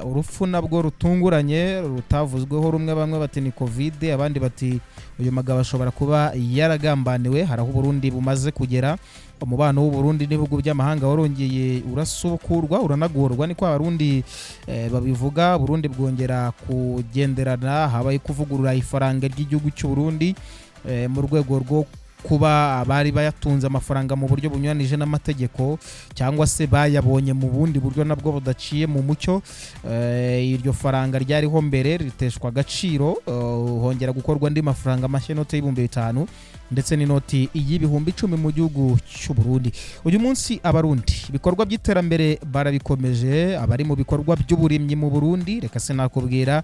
urupfu nabwo rutunguranye rutavuzweho rumwe bamwe bati ni covid abandi bati uyu magabo ashobora kuba yaragambaniwe. Haraho Burundi bumaze kugera umubano w'u Burundi n'ibihugu by'amahanga warongeye urasubukurwa uranagorwa niko abarundi babivuga. Burundi bwongera kugenderana habaye kuvugurura ifaranga ry'igihugu cy'u Burundi mu rwego rwo kuba abari bayatunze amafaranga mu buryo bunyuranije n'amategeko cyangwa se bayabonye mu bundi buryo nabwo budaciye mu mucyo. Iryo faranga ryariho mbere riteshwa agaciro hongera gukorwa andi mafaranga mashya inote y'5,000 ndetse n'inoti y'ibihumbi 10 mu gihugu cy'u Burundi. Uyu munsi abarundi ibikorwa by'iterambere barabikomeje, abari mu bikorwa by'uburimyi mu Burundi reka se nakubwira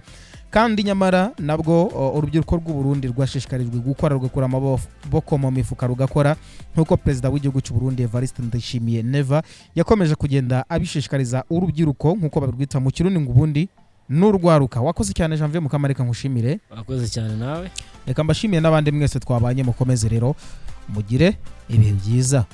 kandi nyamara nabwo urubyiruko rw'u Burundi rwashishikarijwe gukora rugakura amaboko mu mifuka rugakora nkuko perezida w'igihugu cy'u Burundi Evariste Ndayishimiye Neva yakomeje kugenda abishishikariza urubyiruko nkuko babirwita mu Kirundi ngo ubundi n'urwaruka. Wakoze cyane Janvier Mukamareka nkushimire. Wakoze cyane nawe. Reka mbashimiye n'abandi mwese twabanye mukomeze rero mugire ibihe byiza.